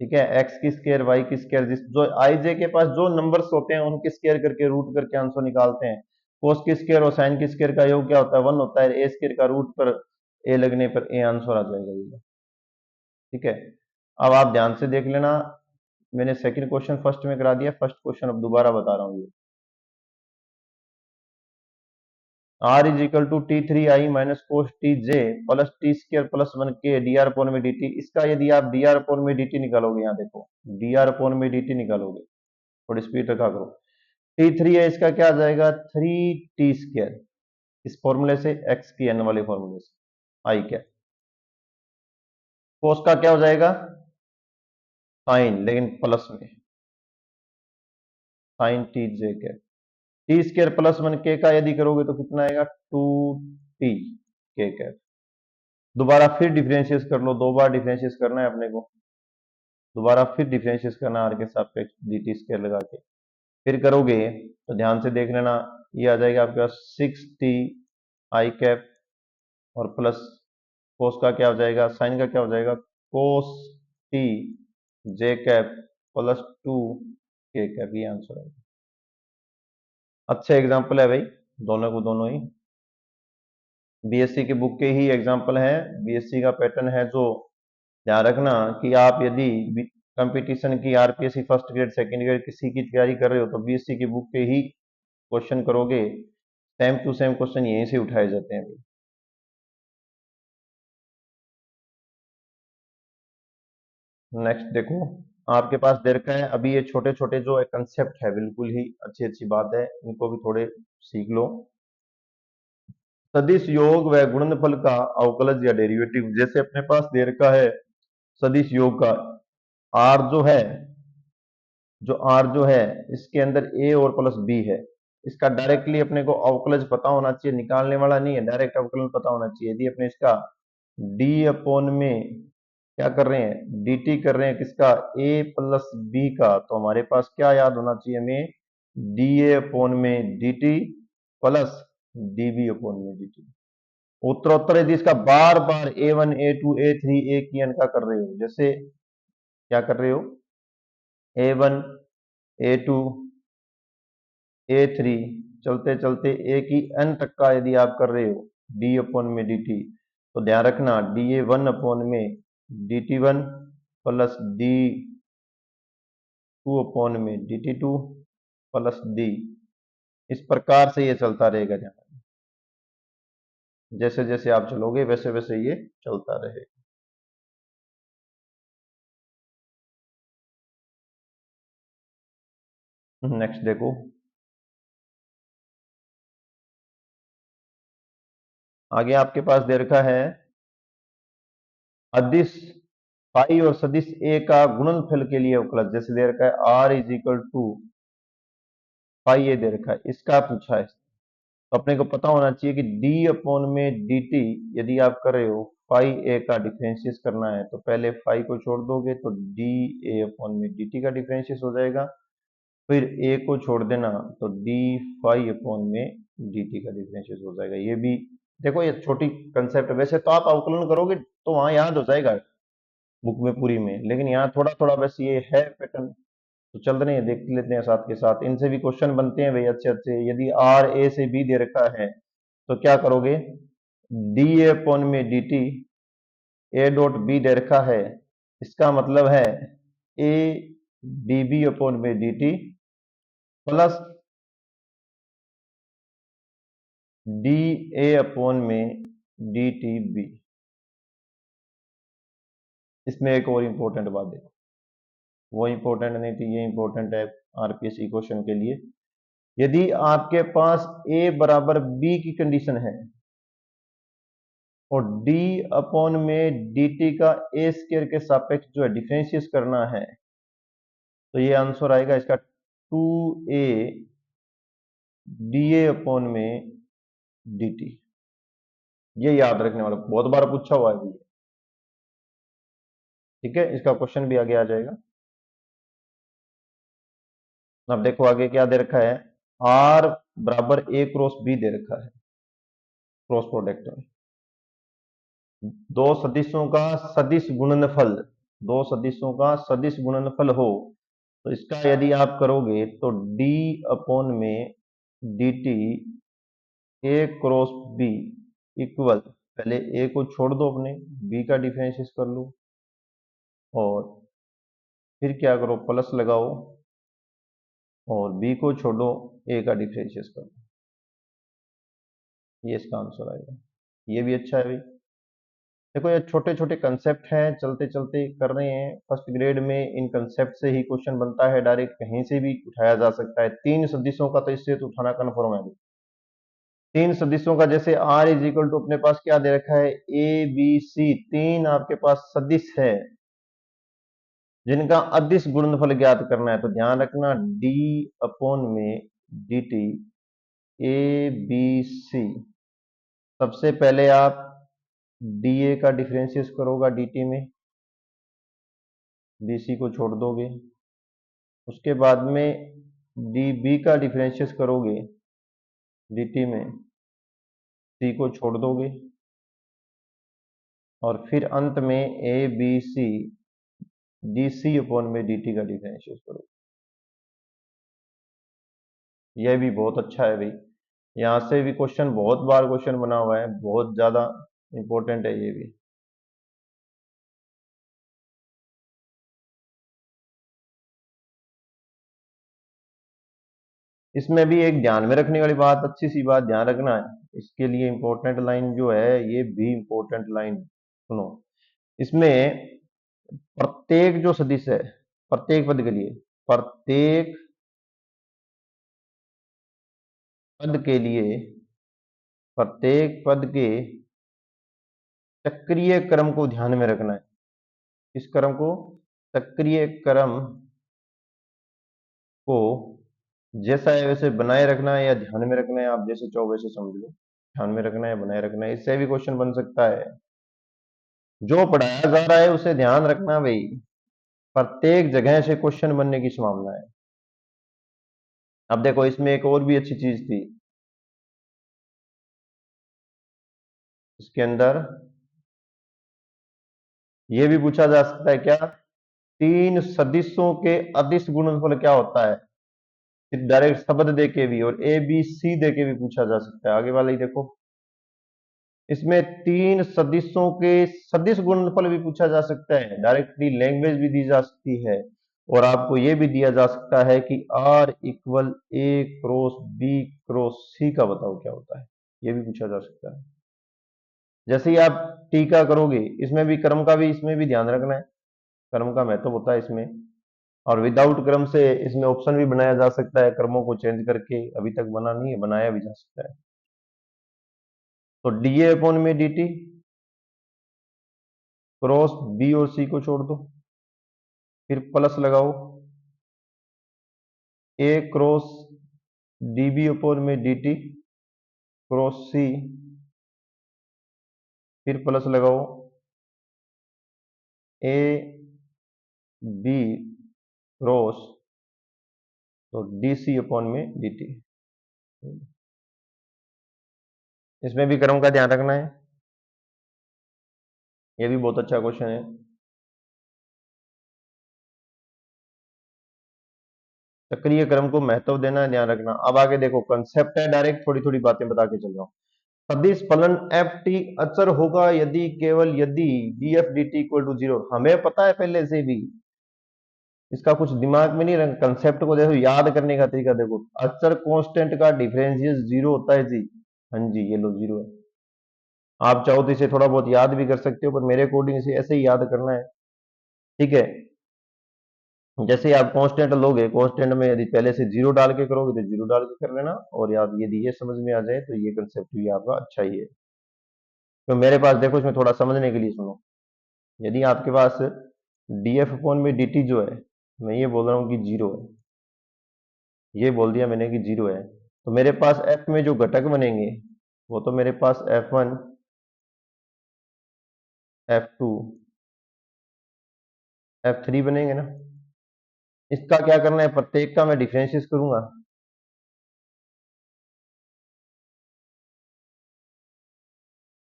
ठीक है, एक्स की स्केयर वाई की स्केयर, जिस जो आई जे के पास जो नंबर्स होते हैं उनकी स्केयर करके रूट करके आंसर निकालते हैं। कोस की स्केयर और साइन की स्केयर का योग क्या होता है, वन होता है, ए स्केयर का रूट पर ए लगने पर ए आंसर आ जाएगा ये। ठीक है, अब आप ध्यान से देख लेना, मैंने सेकंड क्वेश्चन फर्स्ट में करा दिया, फर्स्ट क्वेश्चन अब दोबारा बता रहा हूँ ये, R is equal to T three I minus cos T J plus T square plus one K D R upon में डी टी, इसका यदि आप डी आर पोन में डी टी निकालोगे, यहाँ देखो डी आर पोन में डी टी निकालोगे, थोड़ी स्पीड रखा करो, टी थ्री है, इसका क्या आ जाएगा, थ्री टी स्केयर, इस फॉर्मूले से एक्स की एन वाले फॉर्मूले से, आई क्या, कोस का क्या हो जाएगा, साइन लेकिन प्लस में, साइन टी जे के, टी स्केयर प्लस वन के का यदि करोगे तो कितना आएगा, टू टी के कैप, दोबारा फिर डिफरेंशिएट कर लो, दो बार डिफरेंशिएट करना है अपने को, दोबारा फिर डिफरेंशिएट करना आर के सापेक्ष डी टी स्केयर लगा के, फिर करोगे तो ध्यान से देख लेना, ये आ जाएगा आपके पास सिक्स टी आई कैप और प्लस कोस का क्या हो जाएगा, साइन का क्या हो जाएगा, cos T j cap plus two के कैप, ये आंसर है। अच्छा एग्जाम्पल है भाई, दोनों को दोनों ही बीएससी के बुक के ही एग्जाम्पल है, बीएससी का पैटर्न है, जो ध्यान रखना कि आप यदि कंपटीशन की RPSC first grade second grade किसी की तैयारी कर रहे हो तो बीएससी की बुक के ही क्वेश्चन करोगे, सेम टू सेम क्वेश्चन यहीं से उठाए जाते हैं। नेक्स्ट देखो, आपके पास दे रखा है, अभी ये छोटे छोटे जो कंसेप्ट है बिल्कुल ही अच्छी अच्छी बात है, इनको भी थोड़े सीख लो। सदिश योग व गुणनफल का अवकलज या डेरिवेटिव। जैसे अपने पास दे रखा है सदिश योग का आर जो है इसके अंदर ए और प्लस बी है। इसका डायरेक्टली अपने को अवकलज पता होना चाहिए, निकालने वाला नहीं है, डायरेक्ट अवकलन पता होना चाहिए। यदि अपने इसका डी अपॉन में क्या कर रहे हैं, dt कर रहे हैं किसका, a प्लस बी का, तो हमारे पास क्या याद होना चाहिए हमें, dA अपॉन में dt प्लस dB अपॉन में dt। उत्तरोत्तर यदि इसका बार बार a1 a2 a3 a का कर रहे हो, जैसे क्या कर रहे हो, a1 a2 a3 चलते चलते a की n तक का यदि आप कर रहे हो d अपॉन में dt, तो ध्यान रखना dA1 अपॉन में dt1 प्लस d2 अपॉन में dt2 प्लस d। इस प्रकार से ये चलता रहेगा। ध्यान, जैसे जैसे आप चलोगे वैसे वैसे ये चलता रहेगा। नेक्स्ट देखो, आगे आपके पास दे रखा है अदिश फाई और सदिश ए का गुणनफल के लिए अवकलज। जैसे दे रखा है r is equal to phi a दे रखा है, इसका पूछा है। तो अपने को पता होना चाहिए कि डी अपॉन में डी टी यदि आप कर रहे हो फाई ए का डिफरेंशियस करना है, तो पहले फाई को छोड़ दोगे तो डी ए अपॉन में डी टी का डिफरेंशियस हो जाएगा, फिर ए को छोड़ देना तो डी फाई अपॉन में डी टी का डिफरेंशियस हो जाएगा। ये भी देखो, ये छोटी कंसेप्ट, वैसे तो आप अवकलन करोगे तो वहां याद हो जाएगा बुक में पूरी में, लेकिन यहाँ थोड़ा थोड़ा बस ये है पैटर्न, तो चल रहे हैं, देख लेते हैं साथ के साथ। इनसे भी क्वेश्चन बनते हैं भाई अच्छे अच्छे। यदि आर ए से बी दे रखा है तो क्या करोगे, डी ए अपॉन में D T, a dot b दे रखा है, इसका मतलब है ए डी बी अपॉन में D t plus d a upon में डी टी बी। इसमें एक और इंपॉर्टेंट बात देखो, वो इंपॉर्टेंट नहीं थी, ये इंपॉर्टेंट है आरपीएससी क्वेश्चन के लिए। यदि आपके पास a बराबर b की कंडीशन है और d अपॉन में dt का a स्क्वायर के सापेक्ष जो है डिफरेंशिएट करना है, तो ये आंसर आएगा इसका 2a dA अपॉन में dt। ये याद रखने वाला, बहुत बार पूछा हुआ है ये, ठीक है, इसका क्वेश्चन भी आगे आ जाएगा। अब देखो आगे क्या दे रखा है, r बराबर a क्रॉस b दे रखा है क्रॉस प्रोडक्ट में। दो सदिशों का सदिश गुणनफल, दो सदिशों का सदिश गुणनफल हो, तो इसका यदि आप करोगे तो d अपॉन में dt a cross b equal, पहले a को छोड़ दो, अपने b का डिफरेंशिएट कर लो, और फिर क्या करो, प्लस लगाओ, और b को छोड़ो, a का डिफरेंशिएट कर लो। ये इसका आंसर आएगा। ये भी अच्छा है भाई। देखो ये छोटे छोटे कंसेप्ट हैं, चलते चलते कर रहे हैं। फर्स्ट ग्रेड में इन कंसेप्ट से ही क्वेश्चन बनता है, डायरेक्ट कहीं से भी उठाया जा सकता है। तीन सदिशों का तो इससे तो उठाना कन्फर्म है। तीन सदिशों का, जैसे आर इज इक्वल टू अपने पास क्या दे रखा है, ए बी सी, तीन आपके पास सदिश है जिनका अदिश गुणनफल ज्ञात करना है। तो ध्यान रखना डी अपॉन में D T A B C, सबसे पहले आप डीए का डिफरेंशिएट करोगा dt में, bc को छोड़ दोगे, उसके बाद में db का डिफरेंशिएट करोगे dt में, c को छोड़ दोगे, और फिर अंत में a b c dc upon में dt का डिफरेंशिएट करोगे। यह भी बहुत अच्छा है भाई, यहां से भी क्वेश्चन, बहुत बार क्वेश्चन बना हुआ है, बहुत ज्यादा इंपॉर्टेंट है ये भी। इसमें भी एक ध्यान में रखने वाली बात, अच्छी सी बात ध्यान रखना है, इसके लिए इंपॉर्टेंट लाइन जो है, ये भी इंपॉर्टेंट लाइन सुनो। इसमें प्रत्येक जो सदिश है, प्रत्येक पद के लिए, प्रत्येक पद के लिए प्रत्येक पद के चक्रीय क्रम को ध्यान में रखना है। इस क्रम को, चक्रीय क्रम को जैसा है वैसे बनाए रखना है या ध्यान में रखना है, आप जैसे चाहो वैसे समझ लो। ध्यान में रखना है, बनाए रखना है, इससे भी क्वेश्चन बन सकता है। जो पढ़ाया जा रहा है उसे ध्यान रखना भाई, प्रत्येक जगह से क्वेश्चन बनने की संभावना है। अब देखो इसमें एक और भी अच्छी चीज थी, इसके अंदर यह भी पूछा जा सकता है क्या, तीन सदिशों के अदिश गुणनफल क्या होता है। डायरेक्ट शब्द देके भी और ए बी सी देके भी पूछा जा सकता है। आगे वाला ही देखो, इसमें तीन सदिशों के सदिश गुणनफल भी पूछा जा सकता है, डायरेक्टली लैंग्वेज भी दी जा सकती है, और आपको यह भी दिया जा सकता है कि R equal A cross B cross C का बताओ क्या होता है, यह भी पूछा जा सकता है। जैसे ही आप टीका करोगे, इसमें भी क्रम का भी इसमें भी ध्यान रखना है, क्रम का महत्व होता है इसमें। और विदाउट क्रम से इसमें ऑप्शन भी बनाया जा सकता है, क्रमों को चेंज करके, अभी तक बना नहीं है, बनाया भी जा सकता है। तो डी ए अपॉन में डी टी क्रॉस बी और सी को छोड़ दो, फिर प्लस लगाओ ए क्रॉस डी बी अपॉन में डी टी क्रॉस सी, फिर प्लस लगाओ ए बी क्रॉस तो डी सी अपॉन में डी टी। इसमें भी क्रम का ध्यान रखना है, यह भी बहुत अच्छा क्वेश्चन है। चक्रीय क्रम को महत्व देना है, ध्यान रखना। अब आगे देखो, कंसेप्ट है, डायरेक्ट थोड़ी थोड़ी बातें बता के चल रहा हूं। सदिश फलन एफ टी अचर होगा यदि केवल यदि D F D T equal to zero. हमें पता है पहले से भी, इसका कुछ दिमाग में नहीं रंग, कंसेप्ट को देखो, याद करने का तरीका देखो। अचर कांस्टेंट का डिफरेंशियल जीरो होता है जी, हाँ जी, ये लो जीरो है। आप चाहो तो इसे थोड़ा बहुत याद भी कर सकते हो, पर मेरे अकॉर्डिंग इसे ऐसे ही याद करना है, ठीक है। जैसे आप कांस्टेंट लोगे, कांस्टेंट में यदि पहले से जीरो डाल के करोगे तो जीरो डाल के कर लेना, और याद यदि ये समझ में आ जाए तो ये कंसेप्ट भी आपका अच्छा ही है। तो मेरे पास देखो, इसमें थोड़ा समझने के लिए सुनो। यदि आपके पास डी एफ अपॉन में डी टी जो है, मैं ये बोल रहा हूँ कि जीरो है, ये बोल दिया मैंने कि जीरो है, तो मेरे पास एफ में जो घटक बनेंगे वो तो मेरे पास F one, F two, F three बनेंगे ना। इसका क्या करना है, प्रत्येक का मैं डिफरेंशिएट करूंगा।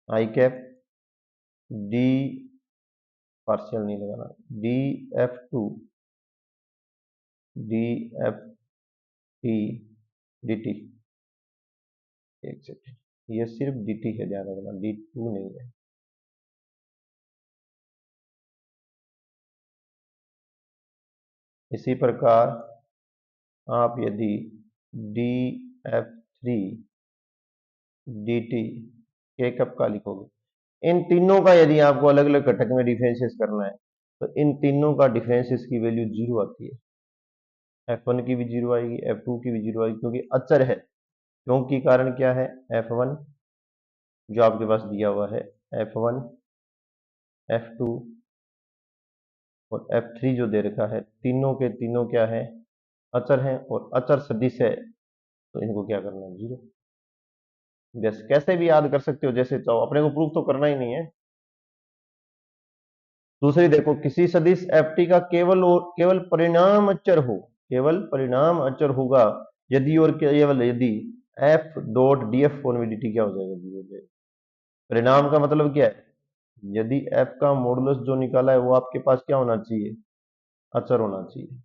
आई कैप डी, पार्शियल नहीं लगाना, D F two D F T D T, एक सेकेंड, ये सिर्फ डी टी है, ध्यान रखना, डी टू नहीं है। इसी प्रकार आप यदि D F three D T के कप का लिखोगे, इन तीनों का यदि आपको अलग अलग घटक में डिफरेंशिएट करना है तो इन तीनों का डिफरेंशिएट की वैल्यू जीरो आती है। एफ वन की भी जीरो आएगी, एफ टू की भी जीरो आएगी, क्योंकि अचर है। क्योंकि कारण क्या है, एफ वन जो आपके पास दिया हुआ है, एफ वन, एफ टू और एफ थ्री जो दे रखा है, तीनों के तीनों क्या है, अचर है, और अचर सदिश है, तो इनको क्या करना है, जीरो। जैसे कैसे भी याद कर सकते हो, जैसे चाहो, अपने को प्रूफ तो करना ही नहीं है। दूसरी देखो, किसी सदिश एफ टी का केवल और केवल परिणाम अचर हो, केवल परिणाम अचर होगा यदि और केवल यदि F dot D F form D T क्या हो जाएगा, जीरो हो जाएगा। परिणाम का मतलब क्या है, यदि एफ का मॉडुलस जो निकाला है वो आपके पास क्या होना चाहिए, अचर होना चाहिए।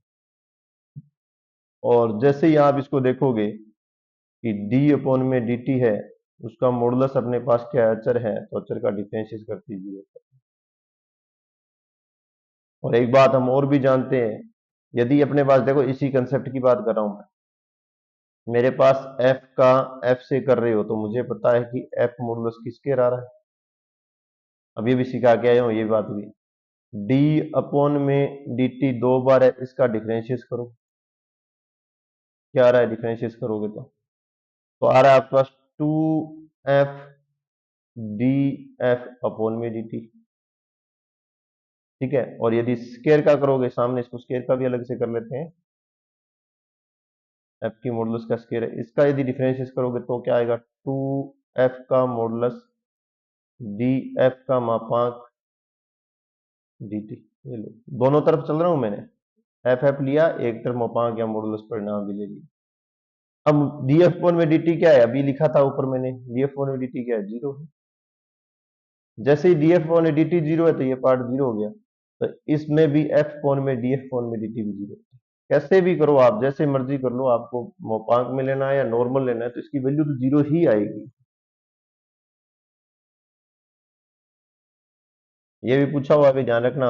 और जैसे ही आप इसको देखोगे कि डी अपॉन में डी टी है, उसका मॉडुलस अपने पास क्या है, अचर है, तो अचर का डिफरेंशिएट कर दीजिए। और एक बात हम और भी जानते हैं, यदि अपने पास देखो, इसी कंसेप्ट की बात कर रहा हूं मैं, मेरे पास एफ का एफ से कर रहे हो तो मुझे पता है कि एफ मॉडुलस किसके आ रहा है, अब ये भी सिखा के आया हूं, ये बात भी। डी अपॉन में डी टी दो बार है, इसका डिफरेंशिएट करो, क्या आ रहा है, डिफरेंशिएट करोगे तो आ रहा है आपके पास two F D F upon में डी टी। ठीक है, और यदि स्केयर का करोगे सामने, इसको स्केयर का भी अलग से कर लेते हैं। एफ की मॉडुलस का स्केयर है, इसका यदि डिफरेंशिएट करोगे तो क्या आएगा, टू एफ का मॉडुलस डी एफ का मापांक डी टी। ये लो, दोनों तरफ चल रहा हूं मैंने, एफ एफ लिया, एक तरफ मापांक या मॉडुलस परिणाम भी ले लिया। अब डी एफ अपॉन में डी टी क्या है, अभी लिखा था ऊपर मैंने, डी एफ अपॉन में डी टी क्या है, जीरो है। जैसे ही डी एफ अपॉन में डी टी जीरो है तो ये पार्ट जीरो हो गया, तो इसमें भी एफ अपॉन में डी एफ अपॉन में डी टी भी जीरो। कैसे भी करो आप, जैसे मर्जी कर लो, आपको मापांक में लेना है या नॉर्मल लेना है तो इसकी वैल्यू तो जीरो ही आएगी। ये भी पूछा हुआ है, ध्यान रखना।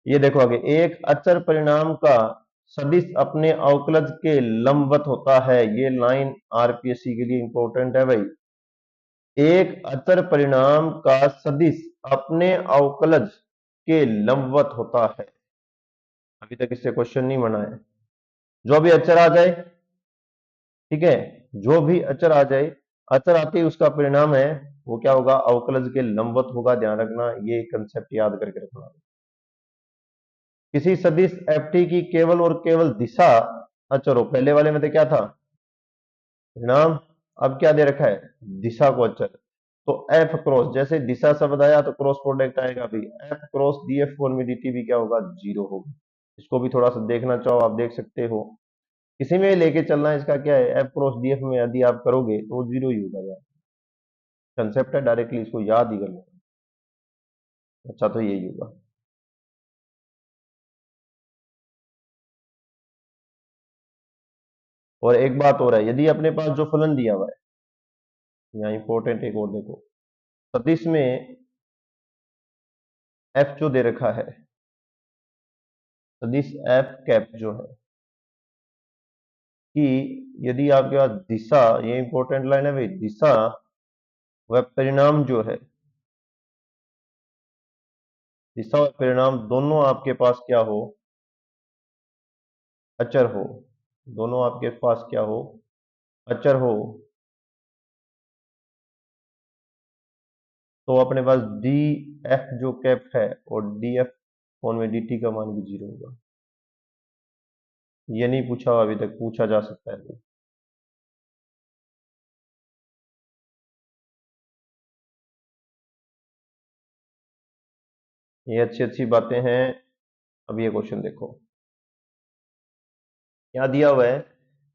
ये देखो आगे, एक अचर परिणाम का सदिश अपने अवकलज के लंबवत होता है। ये लाइन आरपीएससी के लिए इंपॉर्टेंट है भाई। एक अचर परिणाम का सदिश अपने अवकलज के लंबवत होता है। अभी तक इससे क्वेश्चन नहीं बना है। जो भी अचर आ जाए, ठीक है, जो भी अचर आ जाए, अचर आते ही उसका परिणाम है वो क्या होगा, अवकलज के लंबवत होगा। ध्यान रखना, ये कंसेप्ट याद करके रखना। किसी सदिश एफ टी की केवल और केवल दिशा अचर हो, पहले वाले में तो क्या था, परिणाम, अब क्या दे रखा है, दिशा को अचर। तो एफ क्रॉस, जैसे दिशा शब्द आया तो क्रॉस प्रोडक्ट आएगा भी, एफ क्रॉस डी एफ और में डी टी भी क्या होगा, जीरो होगा। इसको भी थोड़ा सा देखना चाहो आप देख सकते हो, किसी में लेके चलना है। इसका क्या है, एफ क्रॉस डी एफ में यदि आप करोगे तो वो जीरो ही होगा यार। कंसेप्ट है, डायरेक्टली इसको याद ही कर लो। अच्छा, तो यही होगा। और एक बात और है, यदि अपने पास जो फलन दिया हुआ है, यहाँ इंपॉर्टेंट एक और देखो, सदिश में एफ जो दे रखा है, सदिश एफ कैप जो है, कि यदि आपके पास दिशा, ये इंपॉर्टेंट लाइन है भाई, दिशा व परिणाम जो है, दिशा और परिणाम दोनों आपके पास क्या हो, अचर हो। दोनों आपके पास क्या हो, अचर हो, तो अपने पास डी एफ जो कैप है और डी एफ फोन में डी टी का मान भी जीरो होगा। ये नहीं पूछा हुआ अभी तक, पूछा जा सकता है। ये अच्छी अच्छी बातें हैं। अब ये क्वेश्चन देखो, क्या दिया हुआ है,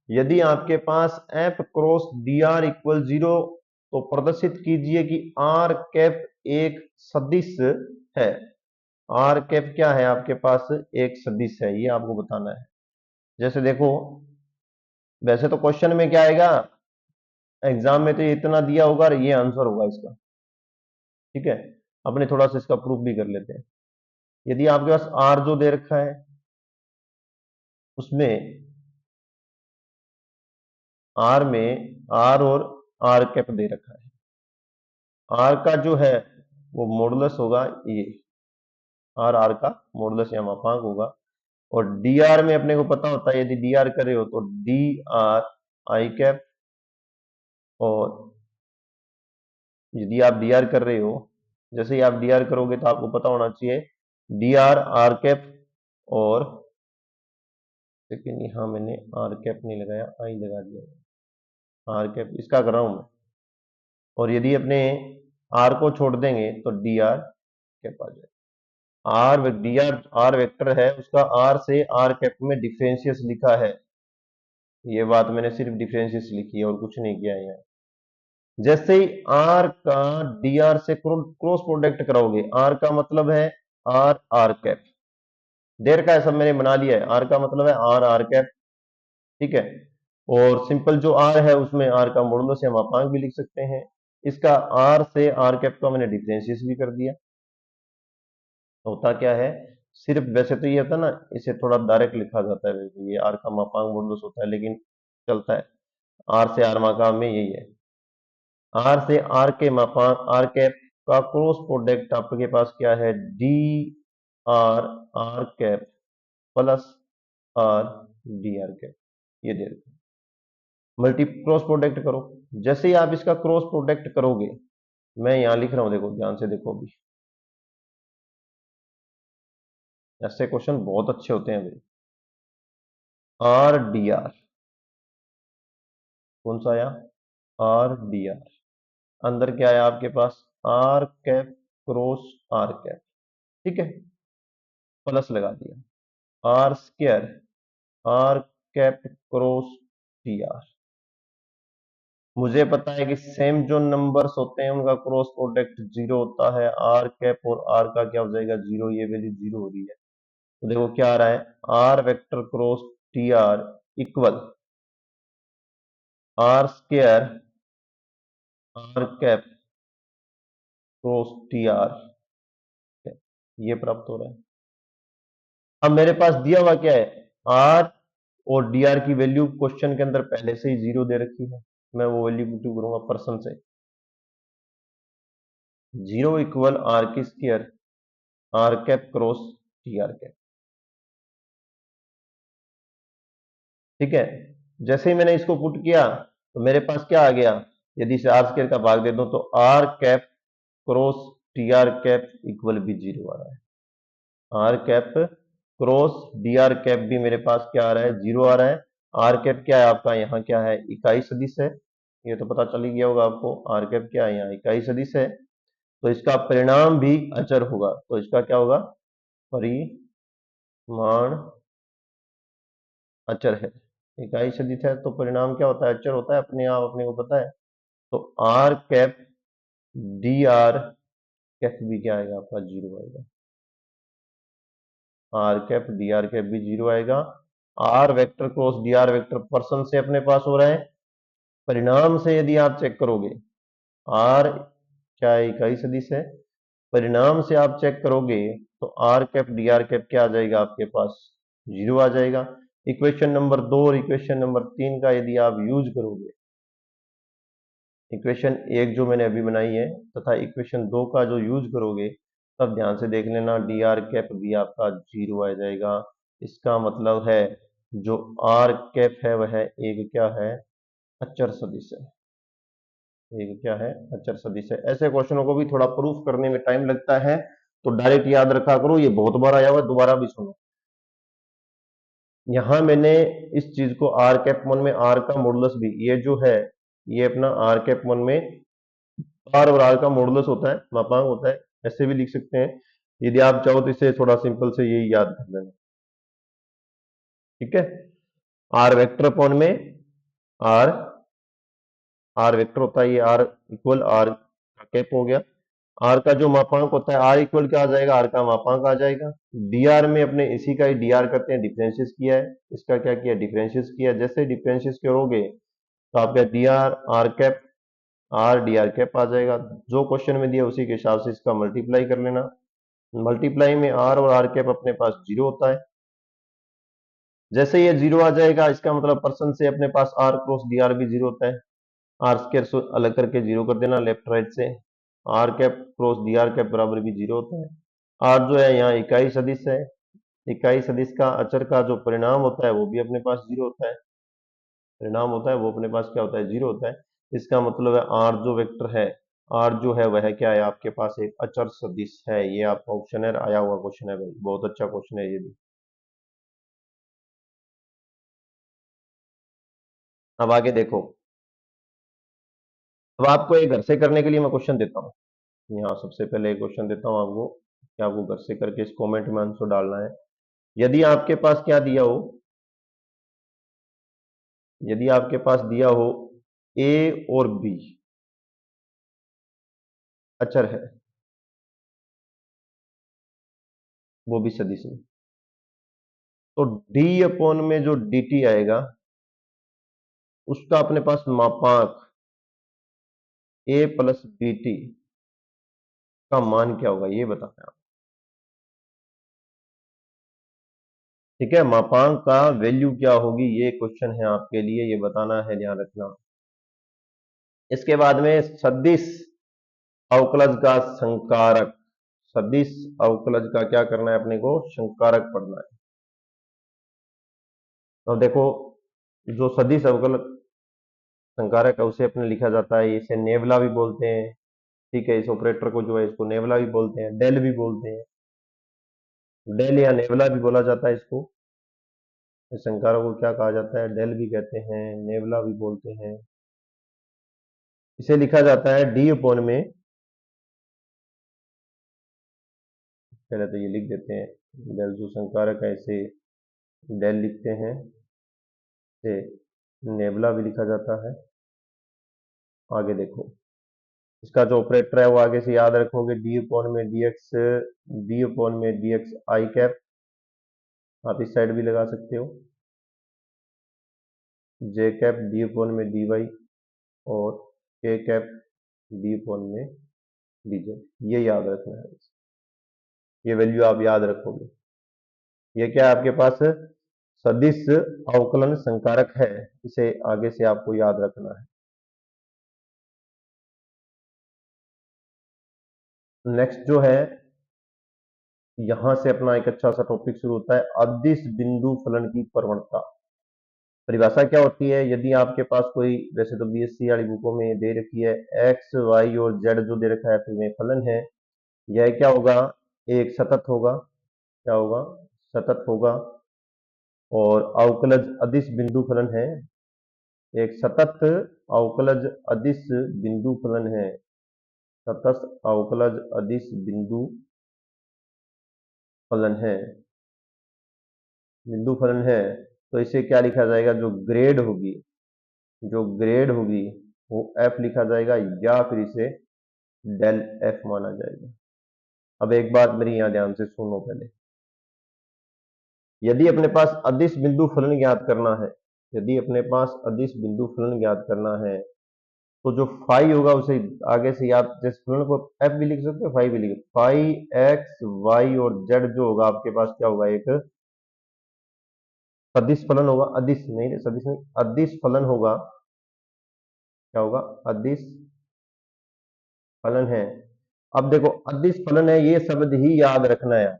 यदि आपके पास F cross D R equal zero, तो प्रदर्शित कीजिए कि आर कैप एक सदिश है। आर कैप क्या है, आपके पास एक सदिश है, ये आपको बताना है। जैसे देखो, वैसे तो क्वेश्चन में क्या आएगा, एग्जाम में तो ये इतना दिया होगा और ये आंसर होगा इसका। ठीक है, अपने थोड़ा सा इसका प्रूफ भी कर लेते हैं। यदि आपके पास आर जो दे रखा है, उसमें आर में आर और आर कैप दे रखा है। आर का जो है वो मॉडुलस होगा, ये आर आर का मॉडुलस या मापांक होगा। और डी आर में अपने को पता होता है, यदि डी आर करे हो तो डी आर आई कैप, और यदि आप डी आर कर रहे हो, जैसे ही आप डी आर करोगे तो आपको पता होना चाहिए डी आर आर कैप। और लेकिन यहाँ मैंने आर कैप नहीं लगाया, आई लगा दिया, आर कैप इसका कर रहा हूं मैं। और यदि अपने आर को छोड़ देंगे तो डी आर कैप आ जाए। R D R R vector है, उसका आर से आर कैप में डिफरेंशियस लिखा है। ये बात मैंने सिर्फ डिफरेंशियस लिखी है और कुछ नहीं किया है यहाँ। जैसे ही आर का डी आर से क्रॉस प्रोडक्ट कराओगे, आर का मतलब है आर आर कैप, देर का है सब मैंने बना लिया है, आर का मतलब है आर आर कैप। ठीक है, और सिंपल जो आर है उसमें आर का मॉडुलस या मापांक भी लिख सकते हैं। इसका आर से आर कैप का मैंने डिफरेंशियस भी कर दिया। होता क्या है, सिर्फ वैसे तो ये होता है ना, इसे थोड़ा डायरेक्ट लिखा जाता है, वैसे ये आर का मापांक मॉडुलस होता है, लेकिन चलता है, आर से आर मापांक में यही है। आर से आर के मापांक आर कैप का क्रॉस प्रोडक्ट आपके पास क्या है, D R R cap plus R D R cap, ये दे रखा है। मल्टी क्रॉस प्रोडक्ट करो। जैसे ही आप इसका क्रॉस प्रोडक्ट करोगे, मैं यहां लिख रहा हूं, देखो ध्यान से देखो, अभी ऐसे क्वेश्चन बहुत अच्छे होते हैं भाई। आर डी आर, कौन सा आया? R D R. अंदर क्या आया आपके पास? R cap cross R cap, ठीक है, प्लस लगा दिया। R square R cap cross T R. मुझे पता है कि सेम जो नंबर्स होते हैं उनका क्रॉस प्रोडक्ट जीरो होता है। आर कैप और आर का क्या हो जाएगा? जीरो। ये वैल्यू जीरो हो रही है, तो देखो क्या आ रहा है? R vector cross T R equal R square R cap cross T R, ये प्राप्त हो रहा है। अब मेरे पास दिया हुआ क्या है? आर और डी आर की वैल्यू क्वेश्चन के अंदर पहले से ही जीरो दे रखी है। मैं वो वैल्यू पुट करूंगा पर्सन से। जीरो इक्वल आर की square R cap cross T R cap, ठीक है। जैसे ही मैंने इसको पुट किया तो मेरे पास क्या आ गया? यदि इसे आर स्क्वायर का भाग दे दूं तो R cap cross T R cap equal भी जीरो आ रहा है। R cap cross D R cap भी मेरे पास क्या आ रहा है? जीरो आ रहा है। आर कैप क्या है आपका? यहाँ क्या है? इकाई सदिश है, ये तो पता चल ही गया होगा आपको। आर कैप क्या है? यहाँ इकाई सदिश है, तो इसका परिणाम भी अचर होगा। तो इसका क्या होगा? परिमाण अचर है। इकाई सदिश है तो परिणाम क्या होता है? अचर होता है, अपने आप अपने को पता है। तो R cap D R cap भी क्या आएगा आपका? जीरो आएगा। R cap D R cap भी जीरो आएगा। R vector cross D R vector पर्सन से अपने पास हो रहा है। परिणाम से यदि आप चेक करोगे, आर क्या है? इकाई सदिश है। परिणाम से आप चेक करोगे तो R cap D R cap क्या आ जाएगा आपके पास? जीरो आ जाएगा। इक्वेशन नंबर 2 और इक्वेशन नंबर 3 का यदि आप यूज करोगे, इक्वेशन 1 जो मैंने अभी बनाई है तथा इक्वेशन 2 का जो यूज करोगे, तब ध्यान से देख लेना, डी आर कैप भी आपका जीरो आ जाएगा। इसका मतलब है जो आर कैप है वह एक क्या है? अचर सदिश है। एक क्या है? अचर सदिश है। ऐसे क्वेश्चनों को भी थोड़ा प्रूफ करने में टाइम लगता है, तो डायरेक्ट याद रखा करो। ये बहुत बार आया हुआ, दोबारा भी सुनो। यहां मैंने इस चीज को आर कैप वन में आर का मॉडुलस भी, ये जो है ये अपना आर कैप वन में आर और आर का मॉडुलस होता है, मापांक होता है, ऐसे भी लिख सकते हैं। यदि आप चाहो तो इसे थोड़ा सिंपल से यही याद कर लेना, ठीक है। आर वेक्टर अपॉन में आर, आर वेक्टर होता है, ये आर इक्वल आर का कैप हो गया। आर का जो मापांक होता है, आर इक्वल क्या आ जाएगा? आर का मापांक आ जाएगा। डी आर में अपने इसी का ही डी आर करते हैं, डिफरेंशियस किया है, इसका क्या किया? डिफरेंशियस किया। जैसे डिफरेंशियस करोगे तो आपका D R R cap R D R cap आ जाएगा। जो क्वेश्चन में दिया उसी के हिसाब से इसका मल्टीप्लाई कर लेना। मल्टीप्लाई में आर और आर कैप अपने पास जीरो होता है। जैसे ये जीरो आ जाएगा, इसका मतलब पर्सन से अपने पास आर क्रॉस डी आर भी जीरो होता है। आर स्क्वायर अलग करके जीरो कर देना लेफ्ट राइट से। R cap cross D R cap बराबर भी जीरो होता है। आर जो है यहाँ इकाई सदिश है। इकाई सदिश का अचर का जो परिणाम होता है वो भी अपने पास जीरो होता है। परिणाम होता है वो अपने पास क्या होता है? जीरो होता है। इसका मतलब है आर जो वेक्टर है, आर जो है वह क्या है? आपके पास एक अचर सदिश है। ये आपका ऑप्शन है, आया हुआ क्वेश्चन है भाई, बहुत अच्छा क्वेश्चन है ये भी। अब आगे देखो। अब आपको एक घर से करने के लिए मैं क्वेश्चन देता हूँ। यहाँ सबसे पहले एक क्वेश्चन देता हूँ आपको, कि आपको घर से करके इस कमेंट में आंसर डालना है। यदि आपके पास क्या दिया हो, यदि आपके पास दिया हो ए और बी अचर है, वो भी सदिश में, तो डी अपॉन में जो डी टी आएगा उसका अपने पास मापांक ए प्लस बी टी का मान क्या होगा, ये बताना है आप। ठीक है, मापांक का वैल्यू क्या होगी, ये क्वेश्चन है आपके लिए, ये बताना है, ध्यान रखना। इसके बाद में सदिश अवकलज का संकारक, सदिश अवकलज का क्या करना है अपने को? संकारक पढ़ना है। तो देखो, जो सदिश अवकल संकारक है उसे अपने लिखा जाता है, इसे नेवला भी बोलते हैं। ठीक है, इस ऑपरेटर को जो है इसको नेवला भी बोलते हैं, डेल भी बोलते हैं, डेल या नेवला भी बोला जाता है इसको। इस संकारक को क्या कहा जाता है, डेल भी कहते हैं, नेवला भी बोलते हैं। इसे लिखा जाता है डी अपॉन में, पहले तो ये लिख देते हैं, डेल जो संकारक है इसे डेल लिखते हैं, इसे नेवला भी लिखा जाता है। आगे देखो, इसका जो ऑपरेटर है वो आगे से याद रखोगे, डी अपॉन में डी एक्स, डी अपॉन में डी एक्स आई कैप, आप इस साइड भी लगा सकते हो, जे कैप डी अपॉन में डी वाई, और के कैप डी अपॉन में डी जेड, ये याद रखना है, ये वैल्यू आप याद रखोगे। ये क्या है आपके पास, सदिश अवकलन संकारक है, इसे आगे से आपको याद रखना है। नेक्स्ट जो है, यहां से अपना एक अच्छा सा टॉपिक शुरू होता है, अदिश बिंदु फलन की प्रवणता। परिभाषा क्या होती है, यदि आपके पास कोई, वैसे तो बीएससी वाली बुकों में दे रखी है, एक्स वाई और जेड जो दे रखा है फिर में फलन है, यह क्या होगा, एक सतत होगा, क्या होगा, सतत होगा, और अवकलज अदिश बिंदु फलन है, एक सतत अवकलज अदिश बिंदु फलन है, सतत अवकलज अदिश बिंदु फलन है, बिंदु फलन है। तो इसे क्या लिखा जाएगा, जो ग्रेड होगी, जो ग्रेड होगी वो एफ लिखा जाएगा, या फिर इसे डेल एफ माना जाएगा। अब एक बात मेरी यहां ध्यान से सुनो पहले, यदि अपने पास अदिश बिंदु फलन ज्ञात करना है, यदि अपने पास अदिश बिंदु फलन ज्ञात करना है, तो जो फाई होगा उसे आगे से याद, जैसे फलन को एफ भी लिख सकते हो, फाई भी लिख, फाई एक्स वाई और जेड जो होगा आपके पास क्या होगा, एक सदिश फलन होगा, अदिश नहीं, सदिश नहीं, अदिश फलन होगा, क्या होगा, अदिश फलन है। अब देखो, अदिश फलन है, ये शब्द ही याद रखना है,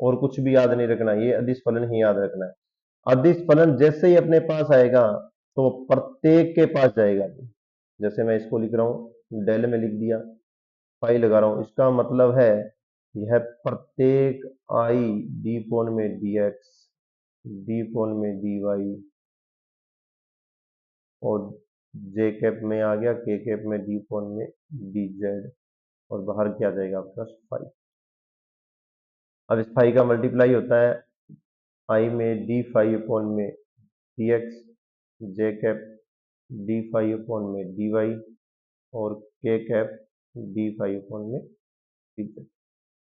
और कुछ भी याद नहीं रखना, ये अदिश फलन ही याद रखना है। अदिश फलन जैसे ही अपने पास आएगा तो प्रत्येक के पास जाएगा, जैसे मैं इसको लिख रहा हूं, डेल में लिख दिया, फाई लगा रहा हूं, इसका मतलब है यह प्रत्येक आई डी कोण में डी एक्स, डी कोण में डी वाई, और जे कैप में आ गया, के कैप में डी कोण में डी जेड, और बाहर क्या जाएगा आपका फाई। अब इस फाई का मल्टीप्लाई होता है आई में डी फाई अपॉन में D X, J cap D phi upon में डी वाई, और के कैप डी फाई अपॉन में डी जेड,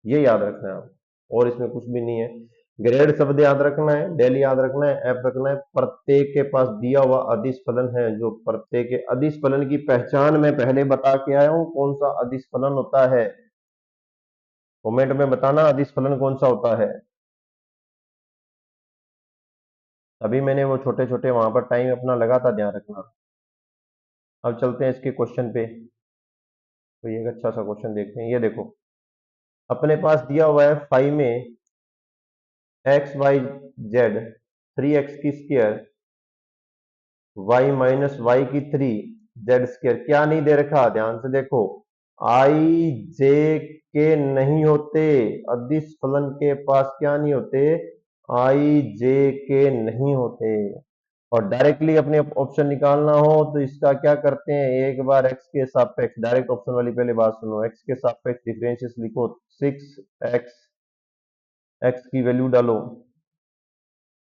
ये याद रखना है आपको, और इसमें कुछ भी नहीं है। ग्रेड शब्द याद रखना है, डेल याद रखना है, एफ रखना है, प्रत्येक के पास दिया हुआ अदिश फलन है, जो प्रत्येक के अदिश फलन की पहचान मैं पहले बता के आया हूं, कौन सा अदिश फलन होता है, कमेंट में बताना अदिश फलन कौन सा होता है। अभी मैंने वो छोटे छोटे वहां पर टाइम अपना लगा था, ध्यान रखना। अब चलते हैं इसके क्वेश्चन पे, तो ये एक अच्छा सा क्वेश्चन देखते हैं। ये देखो, अपने पास दिया हुआ है फाइव में एक्स वाई जेड 3x की स्क्वायर, वाई माइनस वाई की 3 जेड स्क्वायर, क्या नहीं दे रखा, ध्यान से देखो, आई जे के नहीं होते, अदिश फलन के पास क्या नहीं होते, आई जे के नहीं होते। और डायरेक्टली अपने ऑप्शन निकालना हो तो इसका क्या करते हैं, एक बार एक्स के सापेक्ष, डायरेक्ट ऑप्शन वाली पहले बात सुनो, एक्स के सापेक्ष डिफरेंशियल लिखो, 6x, एक्स की वैल्यू डालो,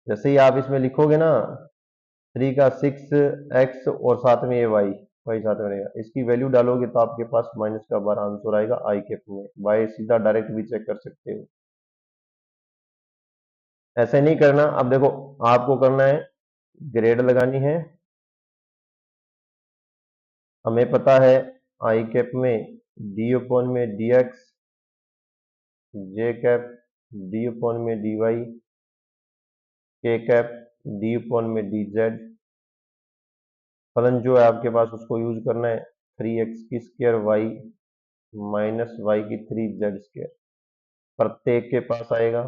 जैसे ही आप इसमें लिखोगे ना, 3 का 6x और साथ में ये वाई, वाई साथ में रहेगा, इसकी वैल्यू डालोगे तो आपके पास माइनस का 12 आंसर आएगा आई कैप में। वाई सीधा डायरेक्ट भी चेक कर सकते हो, ऐसे नहीं करना। अब देखो, आपको करना है, ग्रेड लगानी है, हमें पता है आई कैप में डी अपॉन में D X, J cap D upon में D Y, K cap D upon में डी जेड, फलन जो है आपके पास उसको यूज करना है, 3x की स्क्वायर वाई माइनस वाई की 3 जेड स्क्वायर, प्रत्येक के पास आएगा,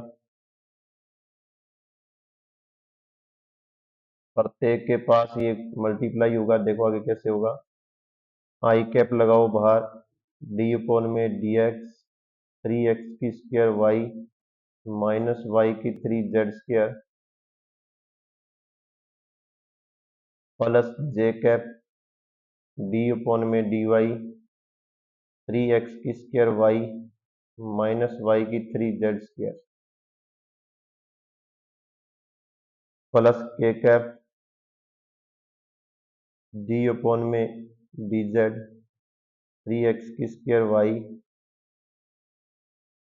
प्रत्येक के पास ये मल्टीप्लाई होगा, देखो आगे कैसे होगा। आई कैप लगाओ बाहर, डी अपॉन में डी एक्स 3x की स्क्वायर वाई माइनस वाई की 3z स्क्वायर प्लस जे कैप डी अपॉन में डी वाई 3x की स्क्वायर वाई माइनस वाई की 3z square plus k cap D upon में डी जेड 3x की square Y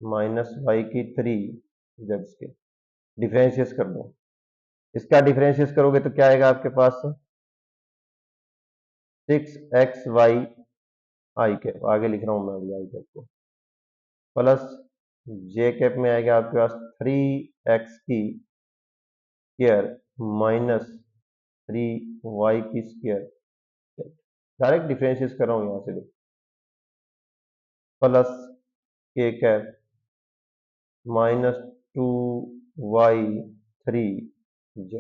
minus Y की 3z square. Differentiate कर दो, इसका डिफरेंशिएट करोगे तो क्या आएगा आपके पास 6xy आई कैप, आगे लिख रहा हूं मैं अभी आई कैप को, प्लस जे कैप में आएगा आपके पास 3x की स्क्वायर माइनस 3y की स्क्वायर। डायरेक्ट डिफरेंशिएट कर रहा हूं यहां से, plus k cap minus 2y3z।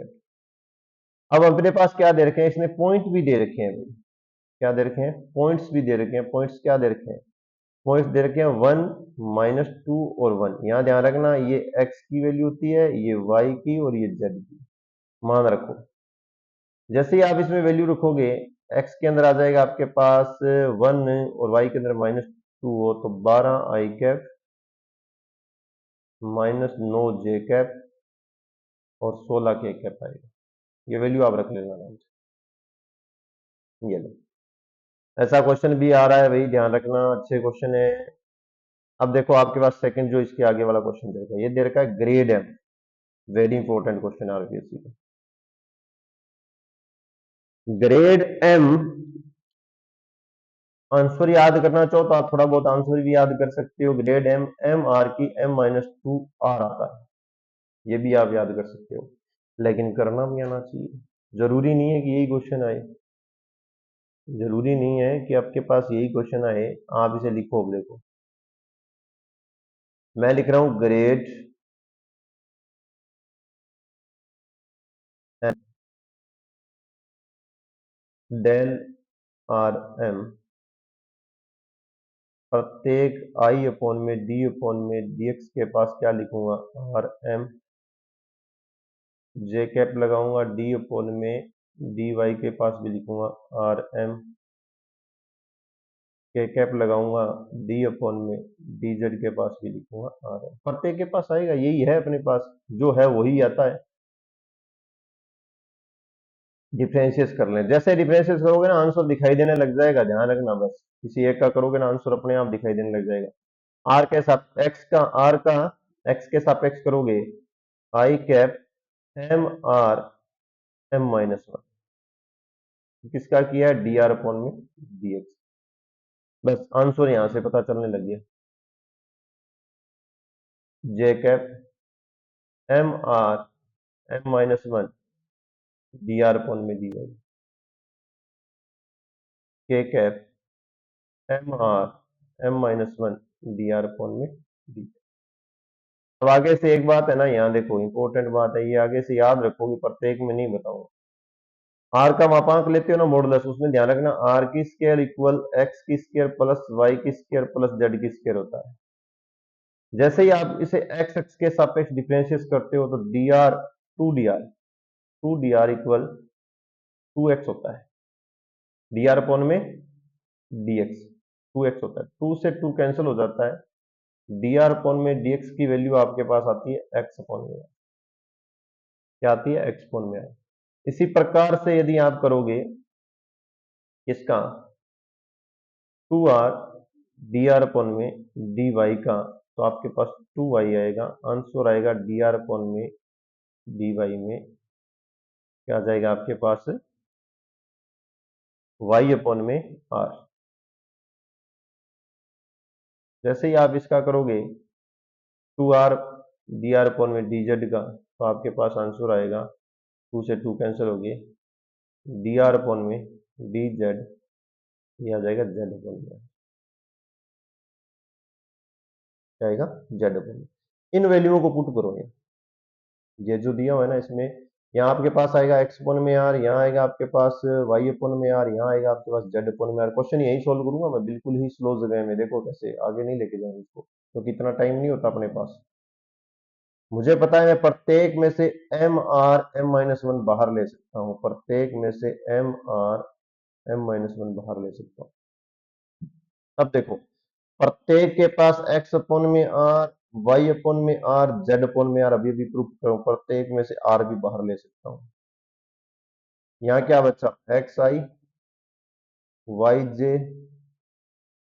अब अपने पास क्या दे रखे हैं, इसने पॉइंट भी दे रखे हैं भाई, क्या दे रखे हैं, पॉइंट्स भी दे रखे हैं। पॉइंट्स क्या दे रखे हैं, पॉइंट्स दे रखे हैं 1 माइनस 2 और 1। यहां ध्यान रखना ये x की वैल्यू होती है, ये y की और ये z की, मान रखो। जैसे ही आप इसमें वैल्यू रखोगे, x के अंदर आ जाएगा आपके पास 1 और y के अंदर माइनस 2 हो तो 12 आई कैप माइनस 9 जे कैप और 16 के कैप आएगा। ये वैल्यू आप रख लेना आराम से। ये लो, ऐसा क्वेश्चन भी आ रहा है भाई, ध्यान रखना, अच्छे क्वेश्चन है। अब देखो आपके पास सेकंड जो इसके आगे वाला क्वेश्चन दे रखा है, ये दे रखा है grad M, very important question RPSC का। ग्रेड एम आंसर याद करना चाहो तो आप थोड़ा बहुत आंसर भी याद कर सकते हो। ग्रेड एम एम आर की m माइनस 2 r आता है, ये भी आप याद कर सकते हो, लेकिन करना भी आना चाहिए। जरूरी नहीं है कि यही क्वेश्चन आए, जरूरी नहीं है कि आपके पास यही क्वेश्चन आए। आप इसे लिखो, अब देखो मैं लिख रहा हूं grad M del R M प्रत्येक आई अपॉन में डी अपॉन में dx के पास क्या लिखूंगा आर एम, जे कैप लगाऊंगा डी अपॉन में डी वाई के पास भी लिखूंगा आर एम, के कैप लगाऊंगा डी अपॉन में डी जेड के पास भी लिखूंगा आर एम। प्रत्येक के पास आएगा, यही है अपने पास, जो है वही आता है। डिफरेंशिएट कर लें, जैसे डिफरेंशिएट करोगे ना आंसर दिखाई देने लग जाएगा, ध्यान रखना। बस किसी एक का करोगे ना आंसर अपने आप दिखाई देने लग जाएगा। आर के साथ एक्स का, आर का एक्स के सापेक्ष करोगे, I cap M R M minus 1, किसका किया है, डी आर अपॉन में डी एक्स। बस आंसर यहां से पता चलने लग गया, J cap M R M minus 1 D R upon में D Y, K cap M R M minus 1 D R upon में डी। अब आगे से एक बात है ना, यहाँ देखो इंपॉर्टेंट बात है, ये आगे से याद रखोगे, प्रत्येक में नहीं बताऊंगा। आर का मापांक लेते हो ना मॉडुलस, उसमें ध्यान रखना आर की स्क्वायर इक्वल एक्स की स्क्वायर प्लस वाई की स्क्वायर प्लस जेड की स्क्वायर होता है। जैसे ही आप इसे एक्स एक्स के सापेक्ष डिफरेंशिएट करते हो तो to D R equal 2x होता है, डी आर अपॉन में डी एक्स 2x होता है, 2 से 2 कैंसिल हो जाता है। डी आर अपॉन में डी एक्स की वैल्यू आपके पास आती है एक्स अपॉन में, क्या आती है, एक्स अपॉन में। इसी प्रकार से यदि आप करोगे इसका 2r डी आर अपॉन में डी वाई का, तो आपके पास 2y आएगा, आंसर आएगा डी आर अपॉन में डी वाई में क्या आ जाएगा आपके पास, y अपॉन में r। जैसे ही आप इसका करोगे 2r डी आर अपॉन में डी जेड का, तो आपके पास आंसर आएगा 2 से 2 कैंसिल हो गए, डी आर अपॉन में डी जेड, ये आ जाएगा जेड अपॉन में, क्या आएगा, जेड अपॉन में। इन वैल्यूओं को पुट करो, ये जो दिया हुआ है ना इसमें यहाँ आपके पास आएगा एक्स अपोन में आर, यहाँ आएगा आपके पास वाई अपोन में आर, यहाँ आएगा आपके पास जेड अपोन में आर। क्वेश्चन यही सोल्व करूंगा मैं बिल्कुल ही स्लो जगह में, देखो कैसे आगे नहीं लेके जाऊंगा इसको क्योंकि इतना टाइम नहीं होता अपने पास। मुझे पता है मैं प्रत्येक में से M R M minus one बाहर ले सकता हूँ, प्रत्येक में से M R M minus one बाहर ले सकता हूँ। अब देखो प्रत्येक के पास एक्स अपोन में आर, वाई अपोन में आर, जेड अपोन में आर, अभी भी प्रूफ करूं प्रत्येक में से आर भी बाहर ले सकता हूं। यहाँ क्या बचा, x I Y J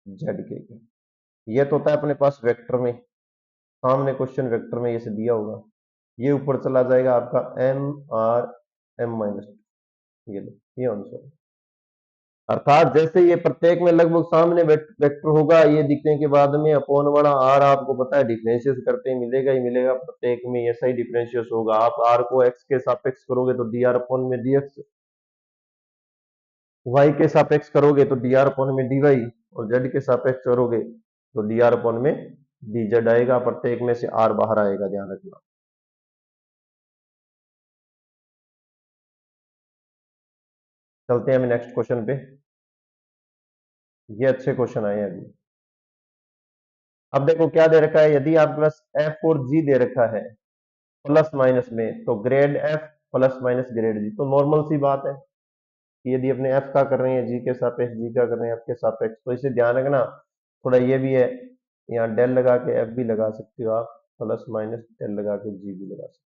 Z के। ये तो होता है अपने पास वेक्टर में, सामने क्वेश्चन वेक्टर में ये से दिया होगा, ये ऊपर चला जाएगा आपका M R M minus two, ये लो ये आंसर। अर्थात जैसे ये प्रत्येक में लगभग सामने वेक्टर होगा, ये दिखने के बाद में अपोन वाला आर आपको पता है डिफरेंशिएट करते ही मिलेगा ही मिलेगा, प्रत्येक में ऐसा ही डिफरेंशिएट होगा। आप आर को एक्स के सापेक्ष करोगे तो डी आर अपोन में डी एक्स, वाई के सापेक्ष करोगे तो डी आर अपोन में डी वाई, और जेड के सापेक्ष करोगे तो डी आर अपोन में डी जेड आएगा, प्रत्येक में से आर बाहर आएगा, ध्यान रखना। चलते हैं हम नेक्स्ट क्वेश्चन पे, ये अच्छे क्वेश्चन आए हैं अभी। अब देखो क्या दे रखा है, यदि आपके पास एफ और जी दे रखा है प्लस माइनस में, तो grad F plus minus grad G, तो नॉर्मल सी बात है कि यदि अपने एफ का कर रहे हैं जी के सापेक्ष, जी का कर रहे हैं एफ के सापेक्ष, तो इसे ध्यान रखना। थोड़ा ये भी है, यहाँ डेल लगा के एफ भी लगा सकते हो आप, प्लस माइनस डेल लगा के जी भी लगा सकते हो।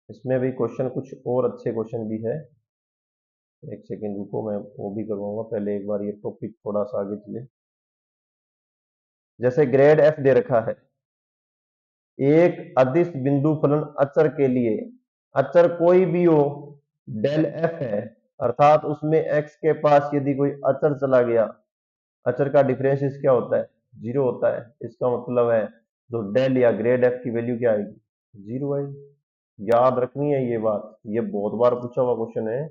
इसमें भी क्वेश्चन कुछ और अच्छे क्वेश्चन भी है, एक सेकेंड रुको मैं वो भी करवाऊंगा, पहले एक बार ये टॉपिक थोड़ा सा आगे चले। जैसे ग्रेड एफ दे रखा है, एक अदिश बिंदु फलन अचर के लिए, अचर कोई भी हो डेल एफ है, अर्थात उसमें एक्स के पास यदि कोई अचर चला गया, अचर का डिफरेंशियल क्या होता है, जीरो होता है, इसका मतलब है जो डेल या ग्रेड एफ की वैल्यू क्या आएगी, जीरो आएगी। याद रखनी है ये बात, ये बहुत बार पूछा हुआ क्वेश्चन है।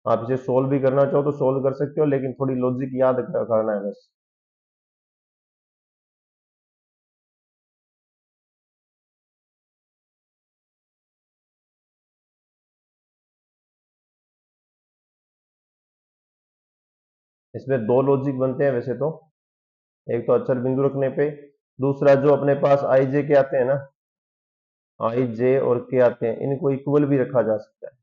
आप इसे सोल्व भी करना चाहो तो सोल्व कर सकते हो, लेकिन थोड़ी लॉजिक याद करना है बस। इसमें दो लॉजिक बनते हैं वैसे तो, एक तो अचर बिंदु रखने पे, दूसरा जो अपने पास आई जे के आते हैं ना, आई जे और के आते हैं, इनको इक्वल भी रखा जा सकता है।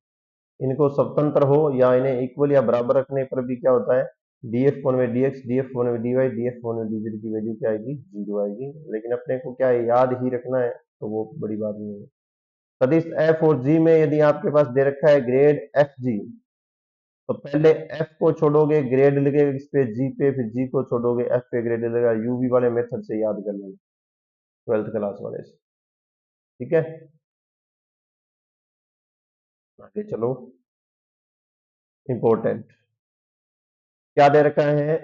इनको स्वतंत्र हो या इन्हें इक्वल या बराबर रखने पर भी क्या होता है, डी एफ वन में D X, D F one में D Y, D F one में डी जेड की वैल्यू क्या आएगी, जीरो आएगी। लेकिन अपने को क्या है, याद ही रखना है, तो वो बड़ी बात नहीं है। सदिश एफ और जी में यदि आपके पास दे रखा है ग्रेड एफ जी, तो पहले एफ को छोड़ोगे ग्रेड लगेगा इस पे जी पे, फिर जी को छोड़ोगे एफ पे ग्रेड लगेगा, यूवी वाले मेथड से याद कर लेंगे, ट्वेल्थ क्लास वाले से। ठीक है, आगे चलो। इंपॉर्टेंट क्या दे रखा है,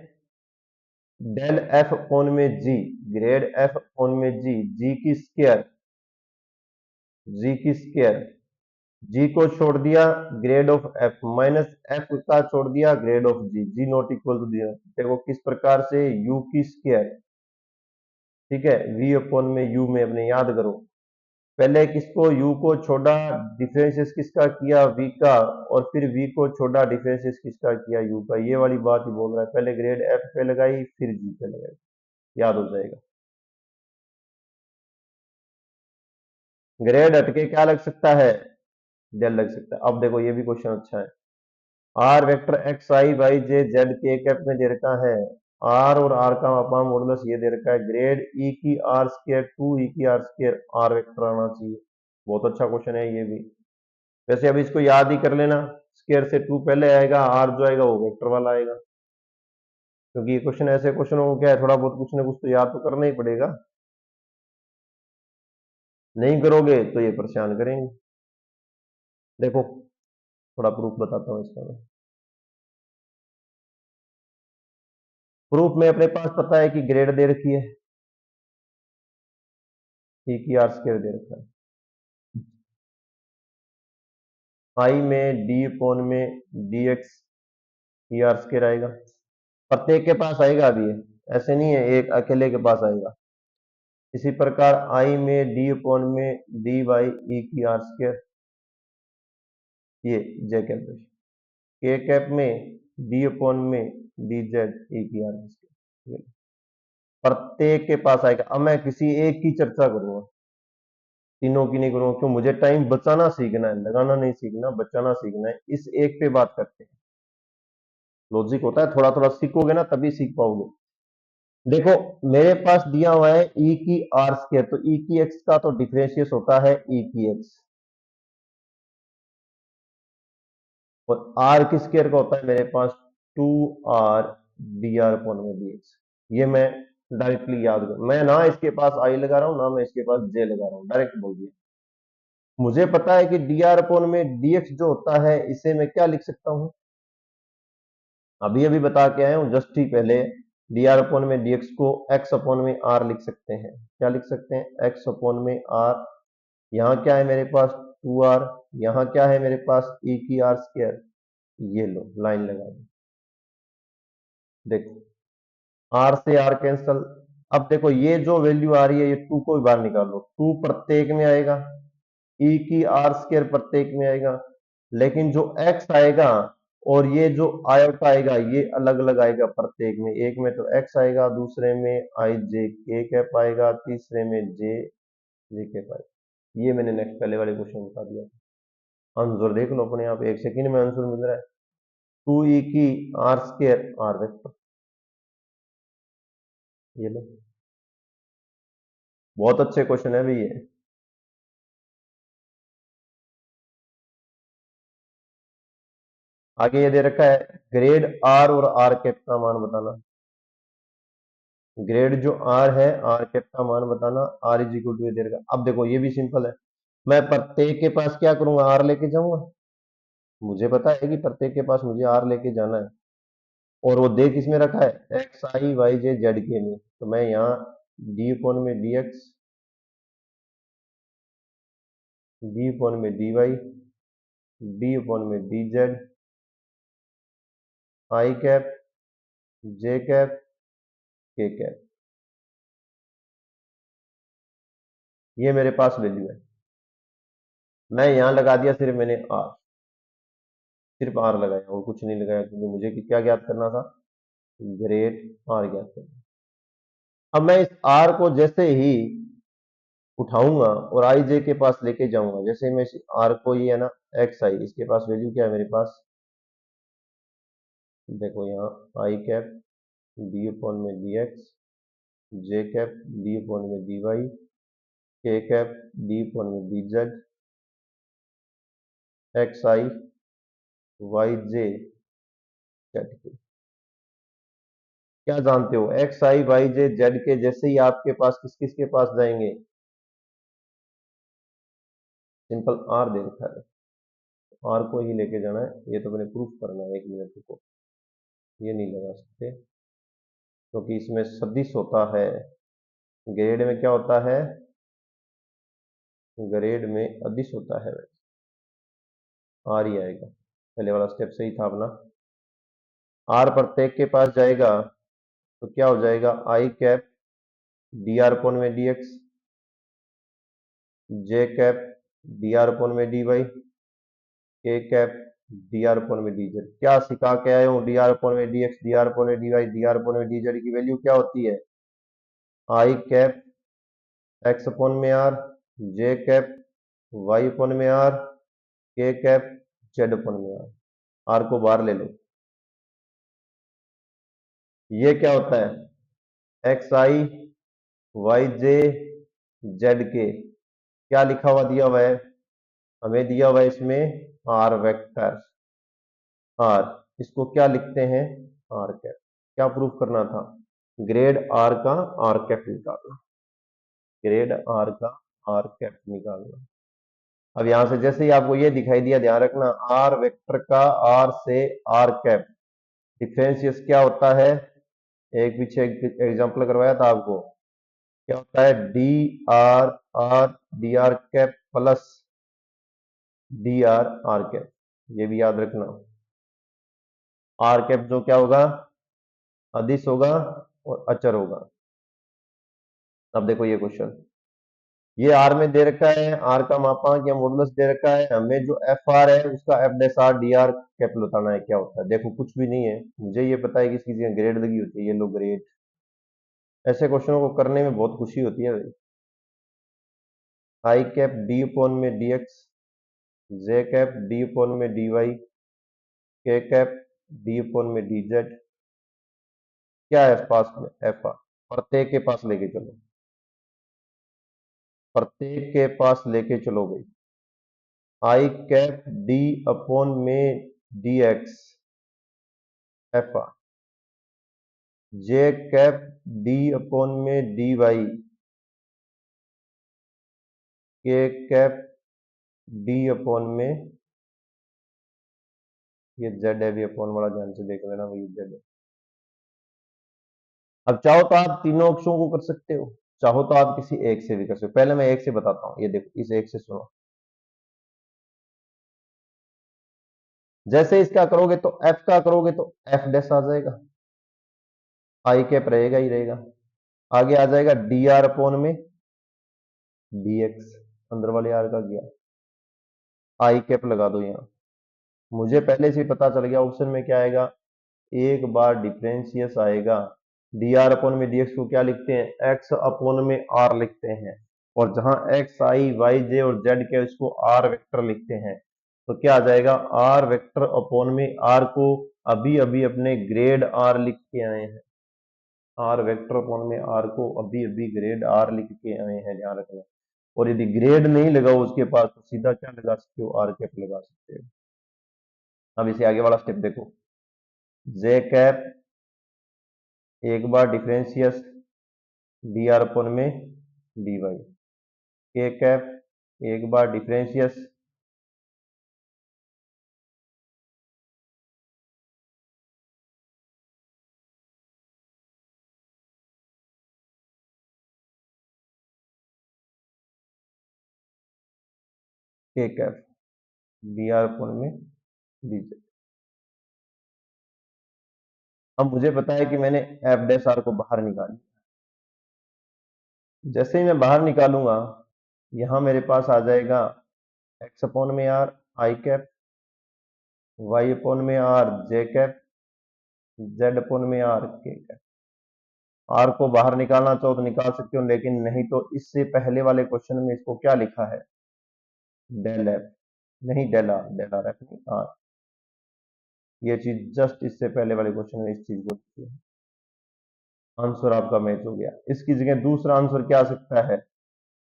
डेल एफ फोन में जी, ग्रेड एफ फोन में जी, जी की स्क्वायर, जी की स्क्वायर, जी को छोड़ दिया grad of F minus F का छोड़ दिया grad of G, G not equal to दिया, देखो किस प्रकार से, यू की स्क्वायर, ठीक है, वी अपॉन में यू में अपने याद करो, पहले किसको, u को छोड़ा, डिफरेंशियस किसका किया, v का, और फिर v को छोड़ा, डिफरेंशियस किसका किया, u का। ये वाली बात ही बोल रहा है, पहले ग्रेड f पे लगाई फिर g पे लगाई, याद हो जाएगा। ग्रेड हटके क्या लग सकता है, डेल लग सकता है। अब देखो ये भी क्वेश्चन अच्छा है, R vector X I Y J Z K cap में दे रखा है, आर और आर का मापा मॉडुलस ये दे रखा है, ग्रेड ई की आर स्क्वायर टू ई की आर स्क्वायर आर वेक्टर आना चाहिए। बहुत अच्छा क्वेश्चन है ये भी। वैसे अब इसको याद ही कर लेना, स्क्वायर से टू पहले आएगा, आर जो आएगा वो वेक्टर वाला आएगा, क्योंकि ये क्वेश्चन ऐसे क्वेश्चनों को क्या है, थोड़ा बहुत कुछ ना कुछ तो याद तो करना ही पड़ेगा, नहीं करोगे तो ये परेशान करेंगे। देखो थोड़ा प्रूफ बताता हूँ इसका मैं। प्रूफ में अपने पास पता है कि ग्रेड दे रखी है, ई की आर स्क्वायर दे रखा है, आई में डी फोन में D x E R square आएगा, प्रत्येक के पास आएगा अभी ये, ऐसे नहीं है एक अकेले के पास आएगा। इसी प्रकार आई में डी अपॉन में डी वाई ई की आर स्क्वायर, ये जे कैप के कैप में डी अपॉन में डी जेड ई की आर स्क्वायर, प्रत्येक के पास आएगा। अब मैं किसी एक की चर्चा करूंगा, तीनों की नहीं करूंगा, क्यों, मुझे टाइम बचाना सीखना है, लगाना नहीं सीखना, बचाना सीखना है। इस एक पे बात करते हैं। लॉजिक होता है, थोड़ा थोड़ा सीखोगे ना तभी सीख पाओगे। देखो, मेरे पास दिया हुआ है ई की आर स्क्वायर, तो ई की एक्स का तो डिफरेंशियस होता है ई की एक्स, और आर की स्क्वायर का होता है मेरे पास 2r dr अपॉन में dx। ये मैं डायरेक्टली याद कर, मैं ना इसके पास आई लगा रहा हूं ना मैं इसके पास जे लगा रहा हूं, डायरेक्ट बोल दिया। मुझे पता है कि dr अपॉन में dx जो होता है इसे मैं क्या लिख सकता हूं, अभी अभी बता के आया हूं जस्ट ही पहले। dr अपॉन में dx को x अपॉन में r लिख सकते हैं। क्या लिख सकते हैं, x अपॉन में r। यहाँ क्या है मेरे पास 2r, यहाँ क्या है मेरे पास e की आर स्क्वायर। ये लो लाइन लगा दी, देखो आर से आर कैंसल। अब देखो ये जो वैल्यू आ रही है, ये टू को भी बाहर निकाल लो, टू प्रत्येक में आएगा, ई की आर स्क्वायर प्रत्येक में आएगा, लेकिन जो एक्स आएगा और ये जो आयोटा आएगा ये अलग अलग आएगा प्रत्येक में। एक में तो एक्स आएगा, दूसरे में आई जे के कैप आएगा, तीसरे में जे जे कैप आएगा। ये मैंने नेक्स्ट पहले वाले क्वेश्चन बता दिया। आंसर देख लो अपने आप, एक सेकंड में आंसर मिल रहा है, टू ई की आर स्क्वायर आर वेक्टर। ये लो, बहुत अच्छे क्वेश्चन है भाई ये। आगे ये दे रखा है, ग्रेड आर और आर कैप का मान बताना। ग्रेड जो आर है, आर कैप का मान बताना। आर इज इक्वल टू ये दे रखा। अब देखो ये भी सिंपल है, मैं प्रत्येक के पास क्या करूंगा, आर लेके जाऊंगा। मुझे पता है कि प्रत्येक के पास मुझे आर लेके जाना है, और वो दे किस में रखा है, x I Y J Z के में। तो मैं यहाँ डी अपॉन में डी एक्स, डी अपॉन में डी वाई, डी अपॉन में डी जेड, आई कैप, जे कैप, के कैप, ये मेरे पास वैल्यू है। मैं यहाँ लगा दिया सिर्फ मैंने आर, सिर्फ आर लगाया और कुछ नहीं लगाया, क्योंकि मुझे क्या ज्ञात करना था, ग्रेड आर ज्ञात करना। अब मैं इस आर को जैसे ही उठाऊंगा और आई जे के पास लेके जाऊंगा, जैसे मैं इस आर को, ये है ना एक्स आई, इसके पास वैल्यू क्या है मेरे पास, देखो यहाँ आई कैप डी अपॉन में D X, J cap D upon में D Y, K cap D upon में D Z, x I Y J Z के। क्या जानते हो, x I Y J Z के जैसे ही आपके पास किस किस के पास जाएंगे, सिंपल आर दे रखा है, आर को ही लेके जाना है। ये तो मैंने प्रूफ करना है, एक मिनट को, ये नहीं लगा सकते क्योंकि इसमें सदिश होता है। ग्रेड में क्या होता है, ग्रेड में अदिश होता है, आर ही आएगा। पहले वाला स्टेप सही था अपना। आर प्रत्येक के पास जाएगा तो क्या हो जाएगा, I cap D R upon में D X, J cap D R upon में D Y, K cap D R upon में डी जेड। क्या सिखा के आए हूँ, डी आर अपॉन में D X, D R upon में D Y, D R upon में डी जेड की वैल्यू क्या होती है, आई कैप एक्स अपॉन में R, J cap Y upon में R, K cap Z upon में आर। आर को बाहर ले लो, ये क्या होता है, x I Y J Z के, क्या लिखा हुआ दिया हुआ है, हमें दिया हुआ है इसमें आर वेक्टर आर, इसको क्या लिखते हैं, आर कैप। क्या प्रूफ करना था, ग्रेड आर का आर कैप निकालना, ग्रेड आर का आर कैप निकालना। अब यहां से जैसे ही आपको ये दिखाई दिया, ध्यान रखना, आर वेक्टर का आर से आर कैप डिफरेंशियस क्या होता है, एक पीछे एग्जांपल करवाया था आपको, क्या होता है, D R R D R cap plus D R R cap. ये भी याद रखना, आर कैप जो क्या होगा, अदिश होगा और अचर होगा। अब देखो ये क्वेश्चन, ये आर में दे रखा है, आर का मापांक या मॉडुलस दे रखा है, हमें जो एफ आर है उसका F days are D are capital बताना है क्या होता है। देखो कुछ भी नहीं है, मुझे ये पता है कि इसकी जगह ग्रेड लगी होती है, ये लो ग्रेड। ऐसे क्वेश्चनों को करने में बहुत खुशी होती है भाई। आई कैप डी अपॉन में D X, J cap D upon में D Y, K cap D upon में डी जेड। क्या है पास में एफ आर, प्रत्येक के पास लेके चलो, प्रत्येक के पास लेके चलो भाई। आई कैप डी अपॉन में D x F R, J cap D upon में D Y, K cap D upon में, ये जेड है भी अपॉन वाला, ध्यान से देख लेना भाई जेड है। अब चाहो तो आप तीनों अक्षरों को कर सकते हो, चाहो तो आप किसी एक से भी कर सकते हो। पहले मैं एक से बताता हूं, ये देखो इस एक से सुनो। जैसे इसका करोगे तो एफ का करोगे तो एफ डैश आ जाएगा, आई कैप रहेगा ही रहेगा, आगे आ जाएगा डी आर अपॉन में डी एक्स, अंदर वाले आर का गया, आई कैप लगा दो यहां। मुझे पहले से ही पता चल गया ऑप्शन में क्या आएगा, एक बार डिफरेंशियस आएगा। डी आर अपॉन में डीएक्स को क्या लिखते हैं, एक्स अपॉन में आर लिखते हैं, और जहां एक्स आई वाई जे और जेड के उसको आर वेक्टर लिखते हैं। तो क्या आ जाएगा, आर वेक्टर अपॉन में आर को अभी अभी अपने ग्रेड आर लिख के आए हैं, आर वेक्टर अपॉन में आर को अभी अभी ग्रेड आर लिख के आए हैं, ध्यान रखना। और यदि ग्रेड नहीं लगा उसके पास तो सीधा क्या लगा सकते हो, आर कैप लगा सकते हो। अब इसे आगे वाला स्टेप देखो, जे कैप एक बार डिफरेंशियस डी आर अपॉन में डी वाई, के कैप एक बार डिफरेंशियस के कैप डी आर अपॉन में डी जेड। अब मुझे पता है कि मैंने एफ डैश आर को बाहर निकाली, जैसे ही मैं बाहर निकालूंगा यहां मेरे पास आ जाएगा एक्स अपॉन में R I cap, Y upon में R J cap, Z upon में आर के कैप। आर को बाहर निकालना चाहो तो निकाल सकते हो, लेकिन नहीं तो इससे पहले वाले क्वेश्चन में इसको क्या लिखा है, डेल एफ, नहीं del R, del R F नहीं आर। ये चीज जस्ट इससे पहले वाले क्वेश्चन में इस चीज को लिखी है। आंसर आपका मैच हो गया। इसकी जगह दूसरा आंसर क्या आ सकता है,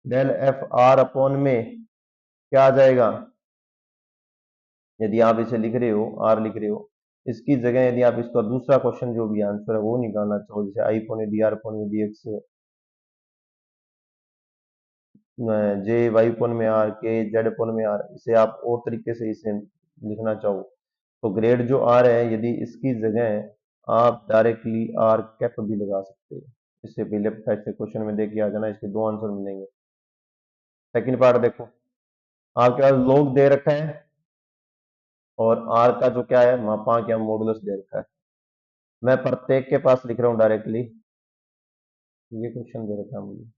डेल एफ आर अपॉन में क्या आ जाएगा, यदि आप इसे लिख रहे हो आर लिख रहे हो, इसकी जगह यदि आप इसका दूसरा क्वेश्चन जो भी आंसर है वो निकालना चाहो, जैसे आई पौने डी आर पौने डी एक्स, जे वाई पौन में आर, के जेड पौन में आर, इसे आप और तरीके से इसे लिखना चाहो तो ग्रेड जो आर है यदि इसकी जगह आप डायरेक्टली आर कैप भी लगा सकते हो। इससे पहले ऐसे क्वेश्चन में देखिए आ जाना, इसके दो आंसर मिलेंगे। सेकंड पार्ट देखो, आपके पास लोग दे रखा है और आर का जो क्या है मापांक या मॉडुलस दे रखा है। मैं प्रत्येक के पास लिख रहा हूं डायरेक्टली, ये क्वेश्चन दे रखा है मुझे।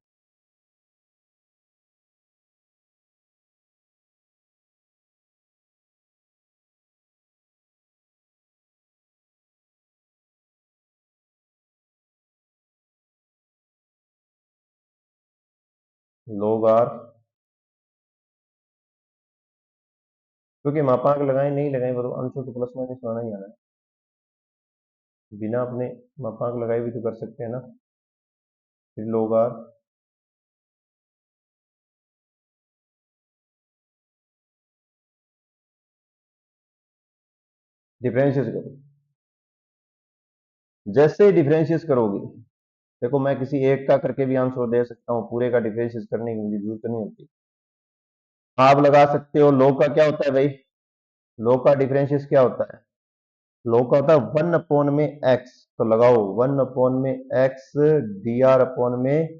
लोग आर, क्योंकि मापांक लगाए नहीं लगाए वो तो आंसर तो प्लस माइनस आना ही आना है, बिना अपने मापांक लगाए भी तो कर सकते हैं ना। फिर लोग आर, डिफरेंशियस करो। जैसे ही डिफरेंशियस करोगे, देखो मैं किसी एक का करके भी आंसर दे सकता हूँ, पूरे का डिफरेंशियस करने की मुझे जरूरत नहीं होती। आप लगा सकते हो, लोग का क्या होता है भाई, लोग का डिफरेंशियस क्या होता है, लोग का होता है वन अपॉन में एक्स, तो लगाओ वन अपॉन में एक्स डी आर अपॉन में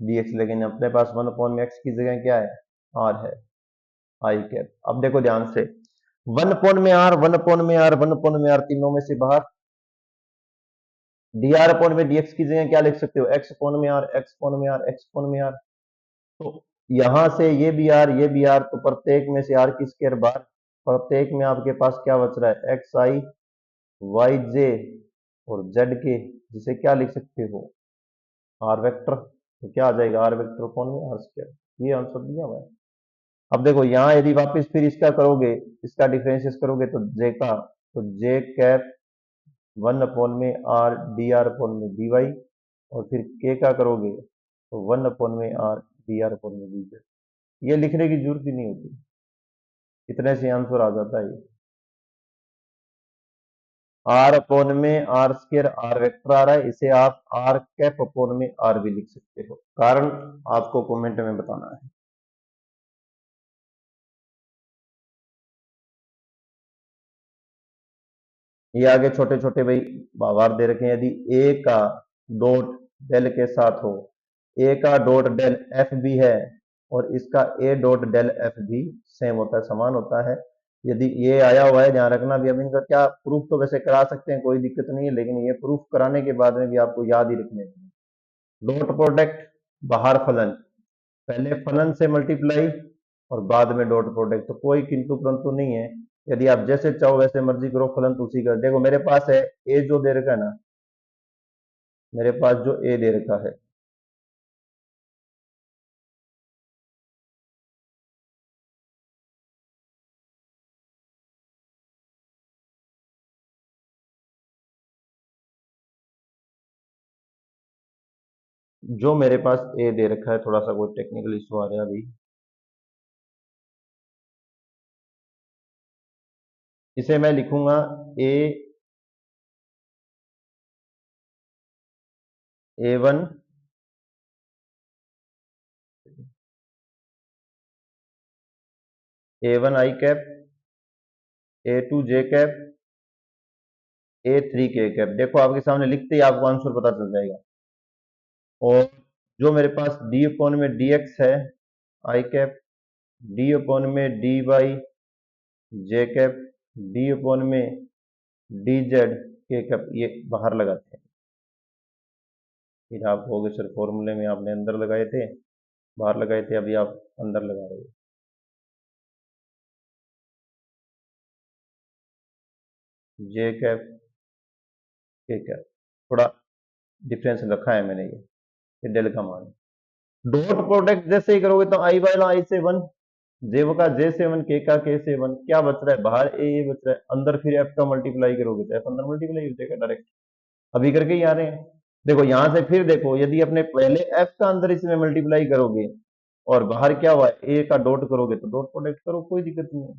डी एक्स, लेकिन अपने पास वन अपॉन में एक्स की जगह क्या है, आर है, आई कैप। अब देखो ध्यान से, वन अपॉन में आर, वन अपॉन में आर, वन अपॉन में आर, तीनों में से बाहर, डी आर अपॉन में dx की जगह क्या लिख सकते हो, x अपॉन में r, x अपॉन में r, x अपॉन में r। तो यहां से ये भी r, ये भी r, तो प्रत्येक में से r की स्क्वायर बार, प्रत्येक में आपके पास क्या बच रहा है, एक्स आई वाई जे और जेड के, जिसे क्या लिख सकते हो, आर वेक्टर। तो क्या आ जाएगा, आर वेक्टर अपॉन में आर स्क्वायर। ये आंसर दिया हुआ है। अब देखो यहाँ यदि वापस फिर इसका करोगे, इसका डिफरेंशिएट करोगे तो जे का, तो जे कैप 1 अपॉन में आर डी आर अपॉन में डी वाई, और फिर के का करोगे तो 1 अपॉन में आर डी आर अपॉन में डी जेड। ये लिखने की जरूरत ही नहीं होती, इतने से आंसर आ जाता है। आर अपॉन में आर स्क्वायर आर वेक्टर आ रहा है, इसे आप आर कैप अपॉन में आर भी लिख सकते हो, कारण आपको कमेंट में बताना है। ये आगे छोटे छोटे भाई भावार्थ दे रखे हैं। यदि ए का डॉट डेल के साथ हो, ए का डॉट डेल एफ भी है और इसका ए डॉट डेल एफ भी सेम होता है, समान होता है। यदि ये आया हुआ है, ध्यान रखना भी। अब इनका क्या प्रूफ तो वैसे करा सकते हैं, कोई दिक्कत नहीं है, लेकिन ये प्रूफ कराने के बाद में भी आपको याद ही रखने हैं। डॉट प्रोडक्ट बाहर फलन, पहले फलन से मल्टीप्लाई और बाद में डॉट प्रोडक्ट, तो कोई किंतु परंतु नहीं है। यदि आप जैसे चाहो वैसे मर्जी करो, फलन तो उसी का। देखो मेरे पास है ए जो दे रखा है ना, मेरे पास जो ए दे रखा है, जो मेरे पास ए दे रखा है, थोड़ा सा कोई टेक्निकल इशू आ रहा है अभी, इसे मैं लिखूंगा A A one A one I cap, A two J cap, A three K cap. देखो आपके सामने लिखते ही आपको आंसर पता चल जाएगा। और जो मेरे पास डी अपॉन में डी एक्स है आई कैप, डी अपॉन में डी वाई जे कैप, डी अपॉन में डी जेड के कैप, ये बाहर लगाते हैं। फिर आप कहोगे सर फॉर्मूले में आपने अंदर लगाए थे, बाहर लगाए थे, अभी आप अंदर लगा रहे हो। जे कैप के कैप, थोड़ा डिफरेंस रखा है मैंने, ये डेल का मान। डॉट प्रोडक्ट जैसे ही करोगे तो आई वाला आई से वन, जे का जे से वन, के से वन, क्या बच रहा है बाहर, ए बच रहा है, अंदर फिर एफ का मल्टीप्लाई करोगे तो एफ अंदर मल्टीप्लाई हो जाएगा डायरेक्ट। अभी करके ही आ रहे हैं। देखो यहां से फिर देखो, यदि अपने पहले एफ का अंदर इसमें मल्टीप्लाई करोगे और बाहर क्या हुआ ए का डॉट करोगे तो डॉट प्रोडक्ट करो, कोई दिक्कत नहीं है।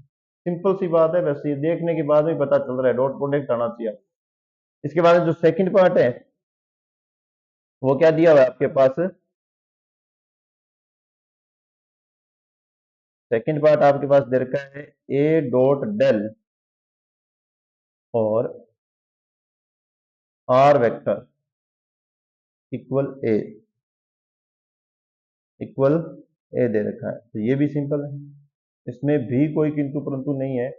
सिंपल सी बात है, वैसे ये देखने के बाद में पता चल रहा है डॉट प्रोडक्ट आना चाहिए। इसके बाद जो सेकंड पार्ट है वो क्या दिया हुआ है आपके पास, सेकंड पार्ट आपके पास दे रखा है ए डॉट डेल और R vector equal A, equal A दे रखा है। तो ये भी सिंपल है, इसमें भी कोई किंतु परंतु नहीं है।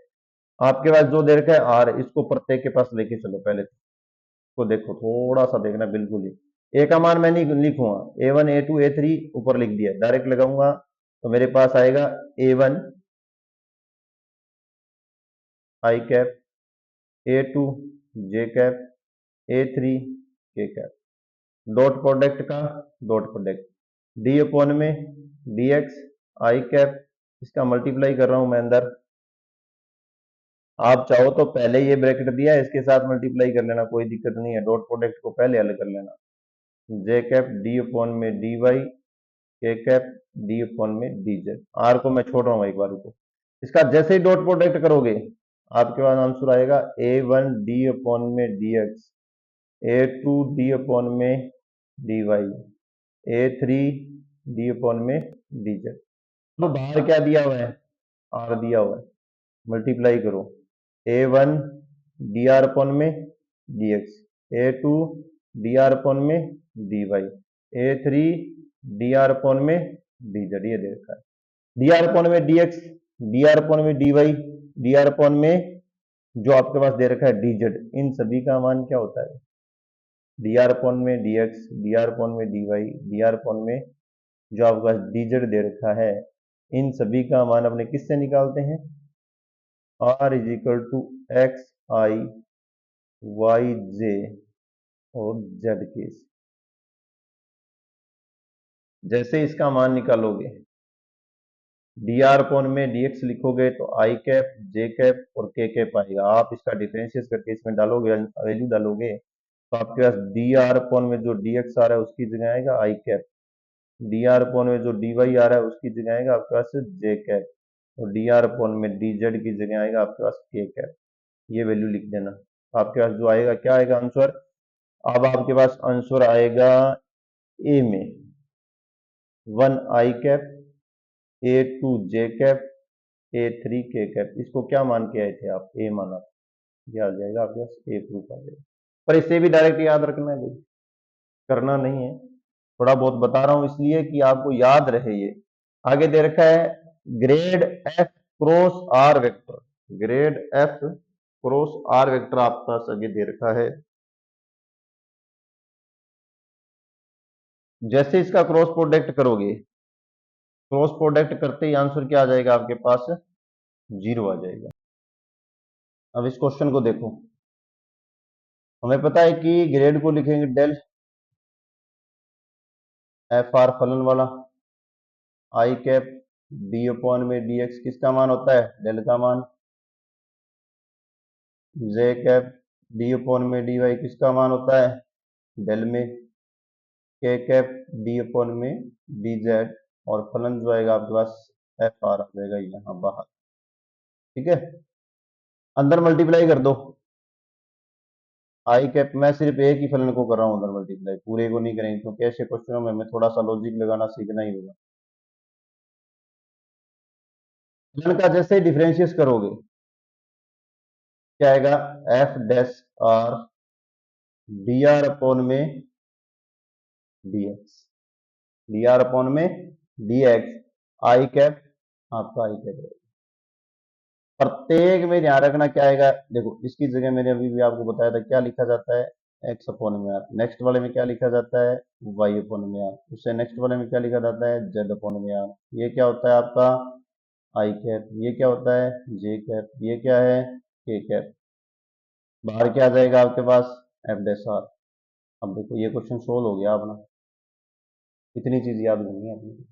आपके पास जो दे रखा है आर, इसको प्रत्येक के पास लेके चलो, पहले इसको देखो, थोड़ा सा देखना, बिल्कुल ही ए का मान मैं नहीं लिखूंगा, A one A two A three ऊपर लिख दिया, डायरेक्ट लगाऊंगा तो मेरे पास आएगा A one I cap, A two J cap, A three K cap. Dot product का डॉट प्रोडक्ट डी अपॉन में डी एक्स आई कैप, इसका मल्टीप्लाई कर रहा हूं मैं अंदर। आप चाहो तो पहले ये ब्रैकेट दिया है इसके साथ मल्टीप्लाई कर लेना, कोई दिक्कत नहीं है, डॉट प्रोडक्ट को पहले हल कर लेना। जे कैप डी अपॉन में D Y, K cap D upon में डी जेड। आर को मैं छोड़ रहा हूँ एक बार को, इसका जैसे ही डॉट प्रोडक्ट करोगे आपके पास आंसर आएगा ए वन डी अपॉन में D X, A two D upon में D Y, A three D upon में डी जेड। तो बाहर क्या दिया हुआ है, आर दिया हुआ है, मल्टीप्लाई करो, A one D R upon में D X, A two D R upon में D Y, A three D R upon में डी जेड। ये देखा है डी आर अपॉन में D X, D R upon में D Y, D R upon में जो आपके पास दे रखा है डी जेड, इन सभी का मान क्या होता है डी आर अपॉन में D X, D R upon में D Y, D R upon में जो आपका डी जेड दे रखा है, इन सभी का मान अपने किससे निकालते हैं? R is equal to X I Y J और जेड के। जैसे इसका मान निकालोगे, डी आर अपॉन में डी एक्स लिखोगे तो आई कैप जे कैप और के कैप आएगा। आप इसका डिफरेंशिएट करके इसमें डालोगे, वैल्यू डालोगे, तो आपके पास डी आर अपॉन में जो डी एक्स आ रहा है उसकी जगह आएगा आई कैप, डी आर अपॉन में जो डी वाई आ रहा है उसकी जगह आएगा आपके पास जे कैप, और डी आर अपॉन में डी जेड की जगह आएगा आपके पास के कैप। ये वैल्यू लिख देना। आपके पास जो आएगा, क्या आएगा आंसर? अब आपके पास आंसर आएगा ए में 1 आई कैप, A2 जे कैप, A3 के कैप। इसको क्या मान के आए थे आप? ए माना, ये आ जाएगा आपके पास, ए प्रूफ आ जाएगा। पर इसे भी डायरेक्ट याद रखना है भाई, करना नहीं है, थोड़ा बहुत बता रहा हूं इसलिए कि आपको याद रहे। ये आगे दे रखा है grad F cross R vector, grad F cross R vector आपके पास आगे दे रखा है। जैसे इसका क्रॉस प्रोडक्ट करोगे, क्रॉस प्रोडक्ट करते ही आंसर क्या आ जाएगा आपके पास? 0 आ जाएगा। अब इस क्वेश्चन को देखो, हमें पता है कि ग्रेड को लिखेंगे डेल एफ आर फलन वाला, आई कैप डी अपॉन में डी एक्स किसका मान होता है? डेल का मान, जे कैप डी अपॉन में डी वाई किसका मान होता है? डेल में, के कैप डी अपॉन में डी जेड, और फलन जो आएगा आपके पास एफ आर आ जाएगा यहाँ बाहर। ठीक है, अंदर मल्टीप्लाई कर दो आई कैप। मैं सिर्फ एक ही फलन को कर रहा हूं अंदर मल्टीप्लाई, पूरे को नहीं करेंगे क्योंकि ऐसे क्वेश्चनों में हमें थोड़ा सा लॉजिक लगाना सीखना ही होगा। फलन का जैसे ही डिफरेंशिएट करोगे, क्या आएगा? F dash R D R upon में D X, D R upon में डी एक्स, आई कैप आपका आई कैप रहेगा। प्रत्येक में ध्यान रखना क्या आएगा, देखो इसकी जगह मैंने अभी भी आपको बताया था क्या लिखा जाता है? एक्स अपॉन में आर। नेक्स्ट वाले में क्या लिखा जाता है? वाई अपॉन में आर। उससे नेक्स्ट वाले में क्या लिखा जाता है? जेड अपॉन में आर। ये क्या होता है आपका? I cap. ये क्या होता है? जे कैप। ये क्या है? के कैप। बाहर क्या आ जाएगा आपके पास? F dash are. अब देखो ये क्वेश्चन सोल्व हो गया अपना, इतनी चीज याद करनी है अपनी।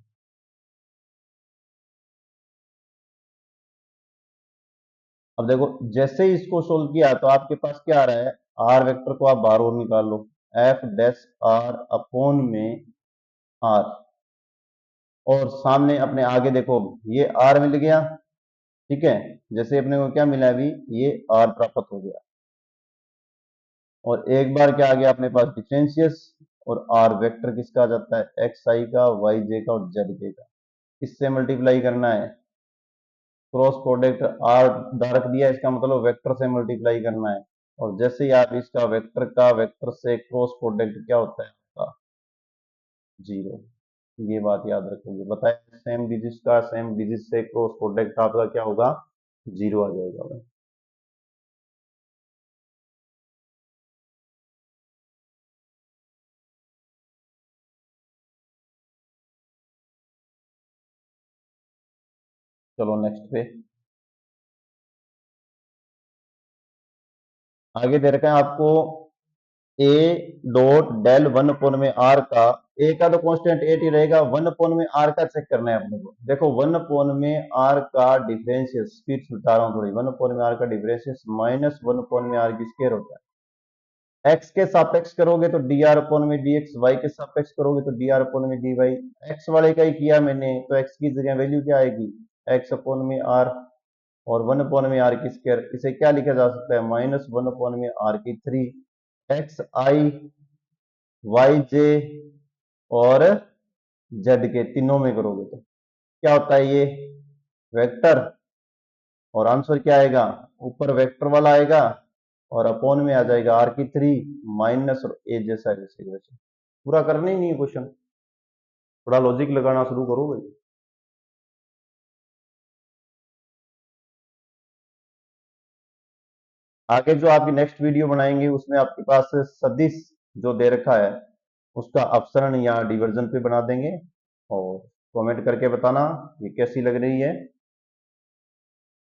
अब देखो जैसे ही इसको सोल्व किया तो आपके पास क्या आ रहा है? आर वेक्टर को आप बाहर और निकाल लो, एफ डैश आर अपॉन में आर, और सामने अपने आगे देखो ये आर मिल गया। ठीक है, जैसे अपने को क्या मिला अभी? ये आर प्राप्त हो गया, और एक बार क्या आ गया अपने पास? डिफरेंशियस, और आर वेक्टर किसका आ जाता है? एक्स आई का, वाई जे का और जेड के का। इससे मल्टीप्लाई करना है, क्रॉस प्रोडक्ट आर डार्क दिया, इसका मतलब वेक्टर से मल्टीप्लाई करना है। और जैसे ही आप इसका वेक्टर का वेक्टर से क्रॉस प्रोडक्ट क्या होता है आपका? 0। ये बात याद रखोगे, बताया सेम डिजिट का सेम डिजिट से क्रॉस प्रोडक्ट आपका क्या होगा? 0 आ जाएगा भाई। चलो नेक्स्ट पे आगे दे रखा है आपको ए डॉट डेल 1 में आर का, ए का तो कांस्टेंट 8 ही रहेगा, 1 में आर का चेक करना है अपने को। देखो 1 में आर का डिफरेंशियल, स्पीड बता रहा हूँ थोड़ी, 1 में आर का डिफरेंशियल माइनस 1 में आर की स्क्वायर होता है। एक्स के सापेक्ष करोगे तो डी आर अपॉन में डी एक्स, वाई के सापेक्ष करोगे तो डी आर अपॉन में डी वाई। एक्स वाले का ही किया मैंने, तो एक्स की जगह वैल्यू क्या आएगी? एक्स अपॉन में आर, और 1 में आर की स्क्वायर। इसे क्या लिखा जा सकता है? माइनस 1 में आर की 3, एक्स आई वाई जे और जेड के तीनों में करोगे तो क्या होता है? ये वेक्टर, और आंसर क्या आएगा? ऊपर वेक्टर वाला आएगा और अपॉन में आ जाएगा आर की 3 माइनस और ए जैसा वैसे वैसे। पूरा करना ही नहीं है क्वेश्चन, थोड़ा लॉजिक लगाना शुरू करो भाई। आगे जो आपकी नेक्स्ट वीडियो बनाएंगे उसमें आपके पास सदिश जो दे रखा है उसका अपसरण या डिवर्जन पे बना देंगे और कमेंट करके बताना ये कैसी लग रही है।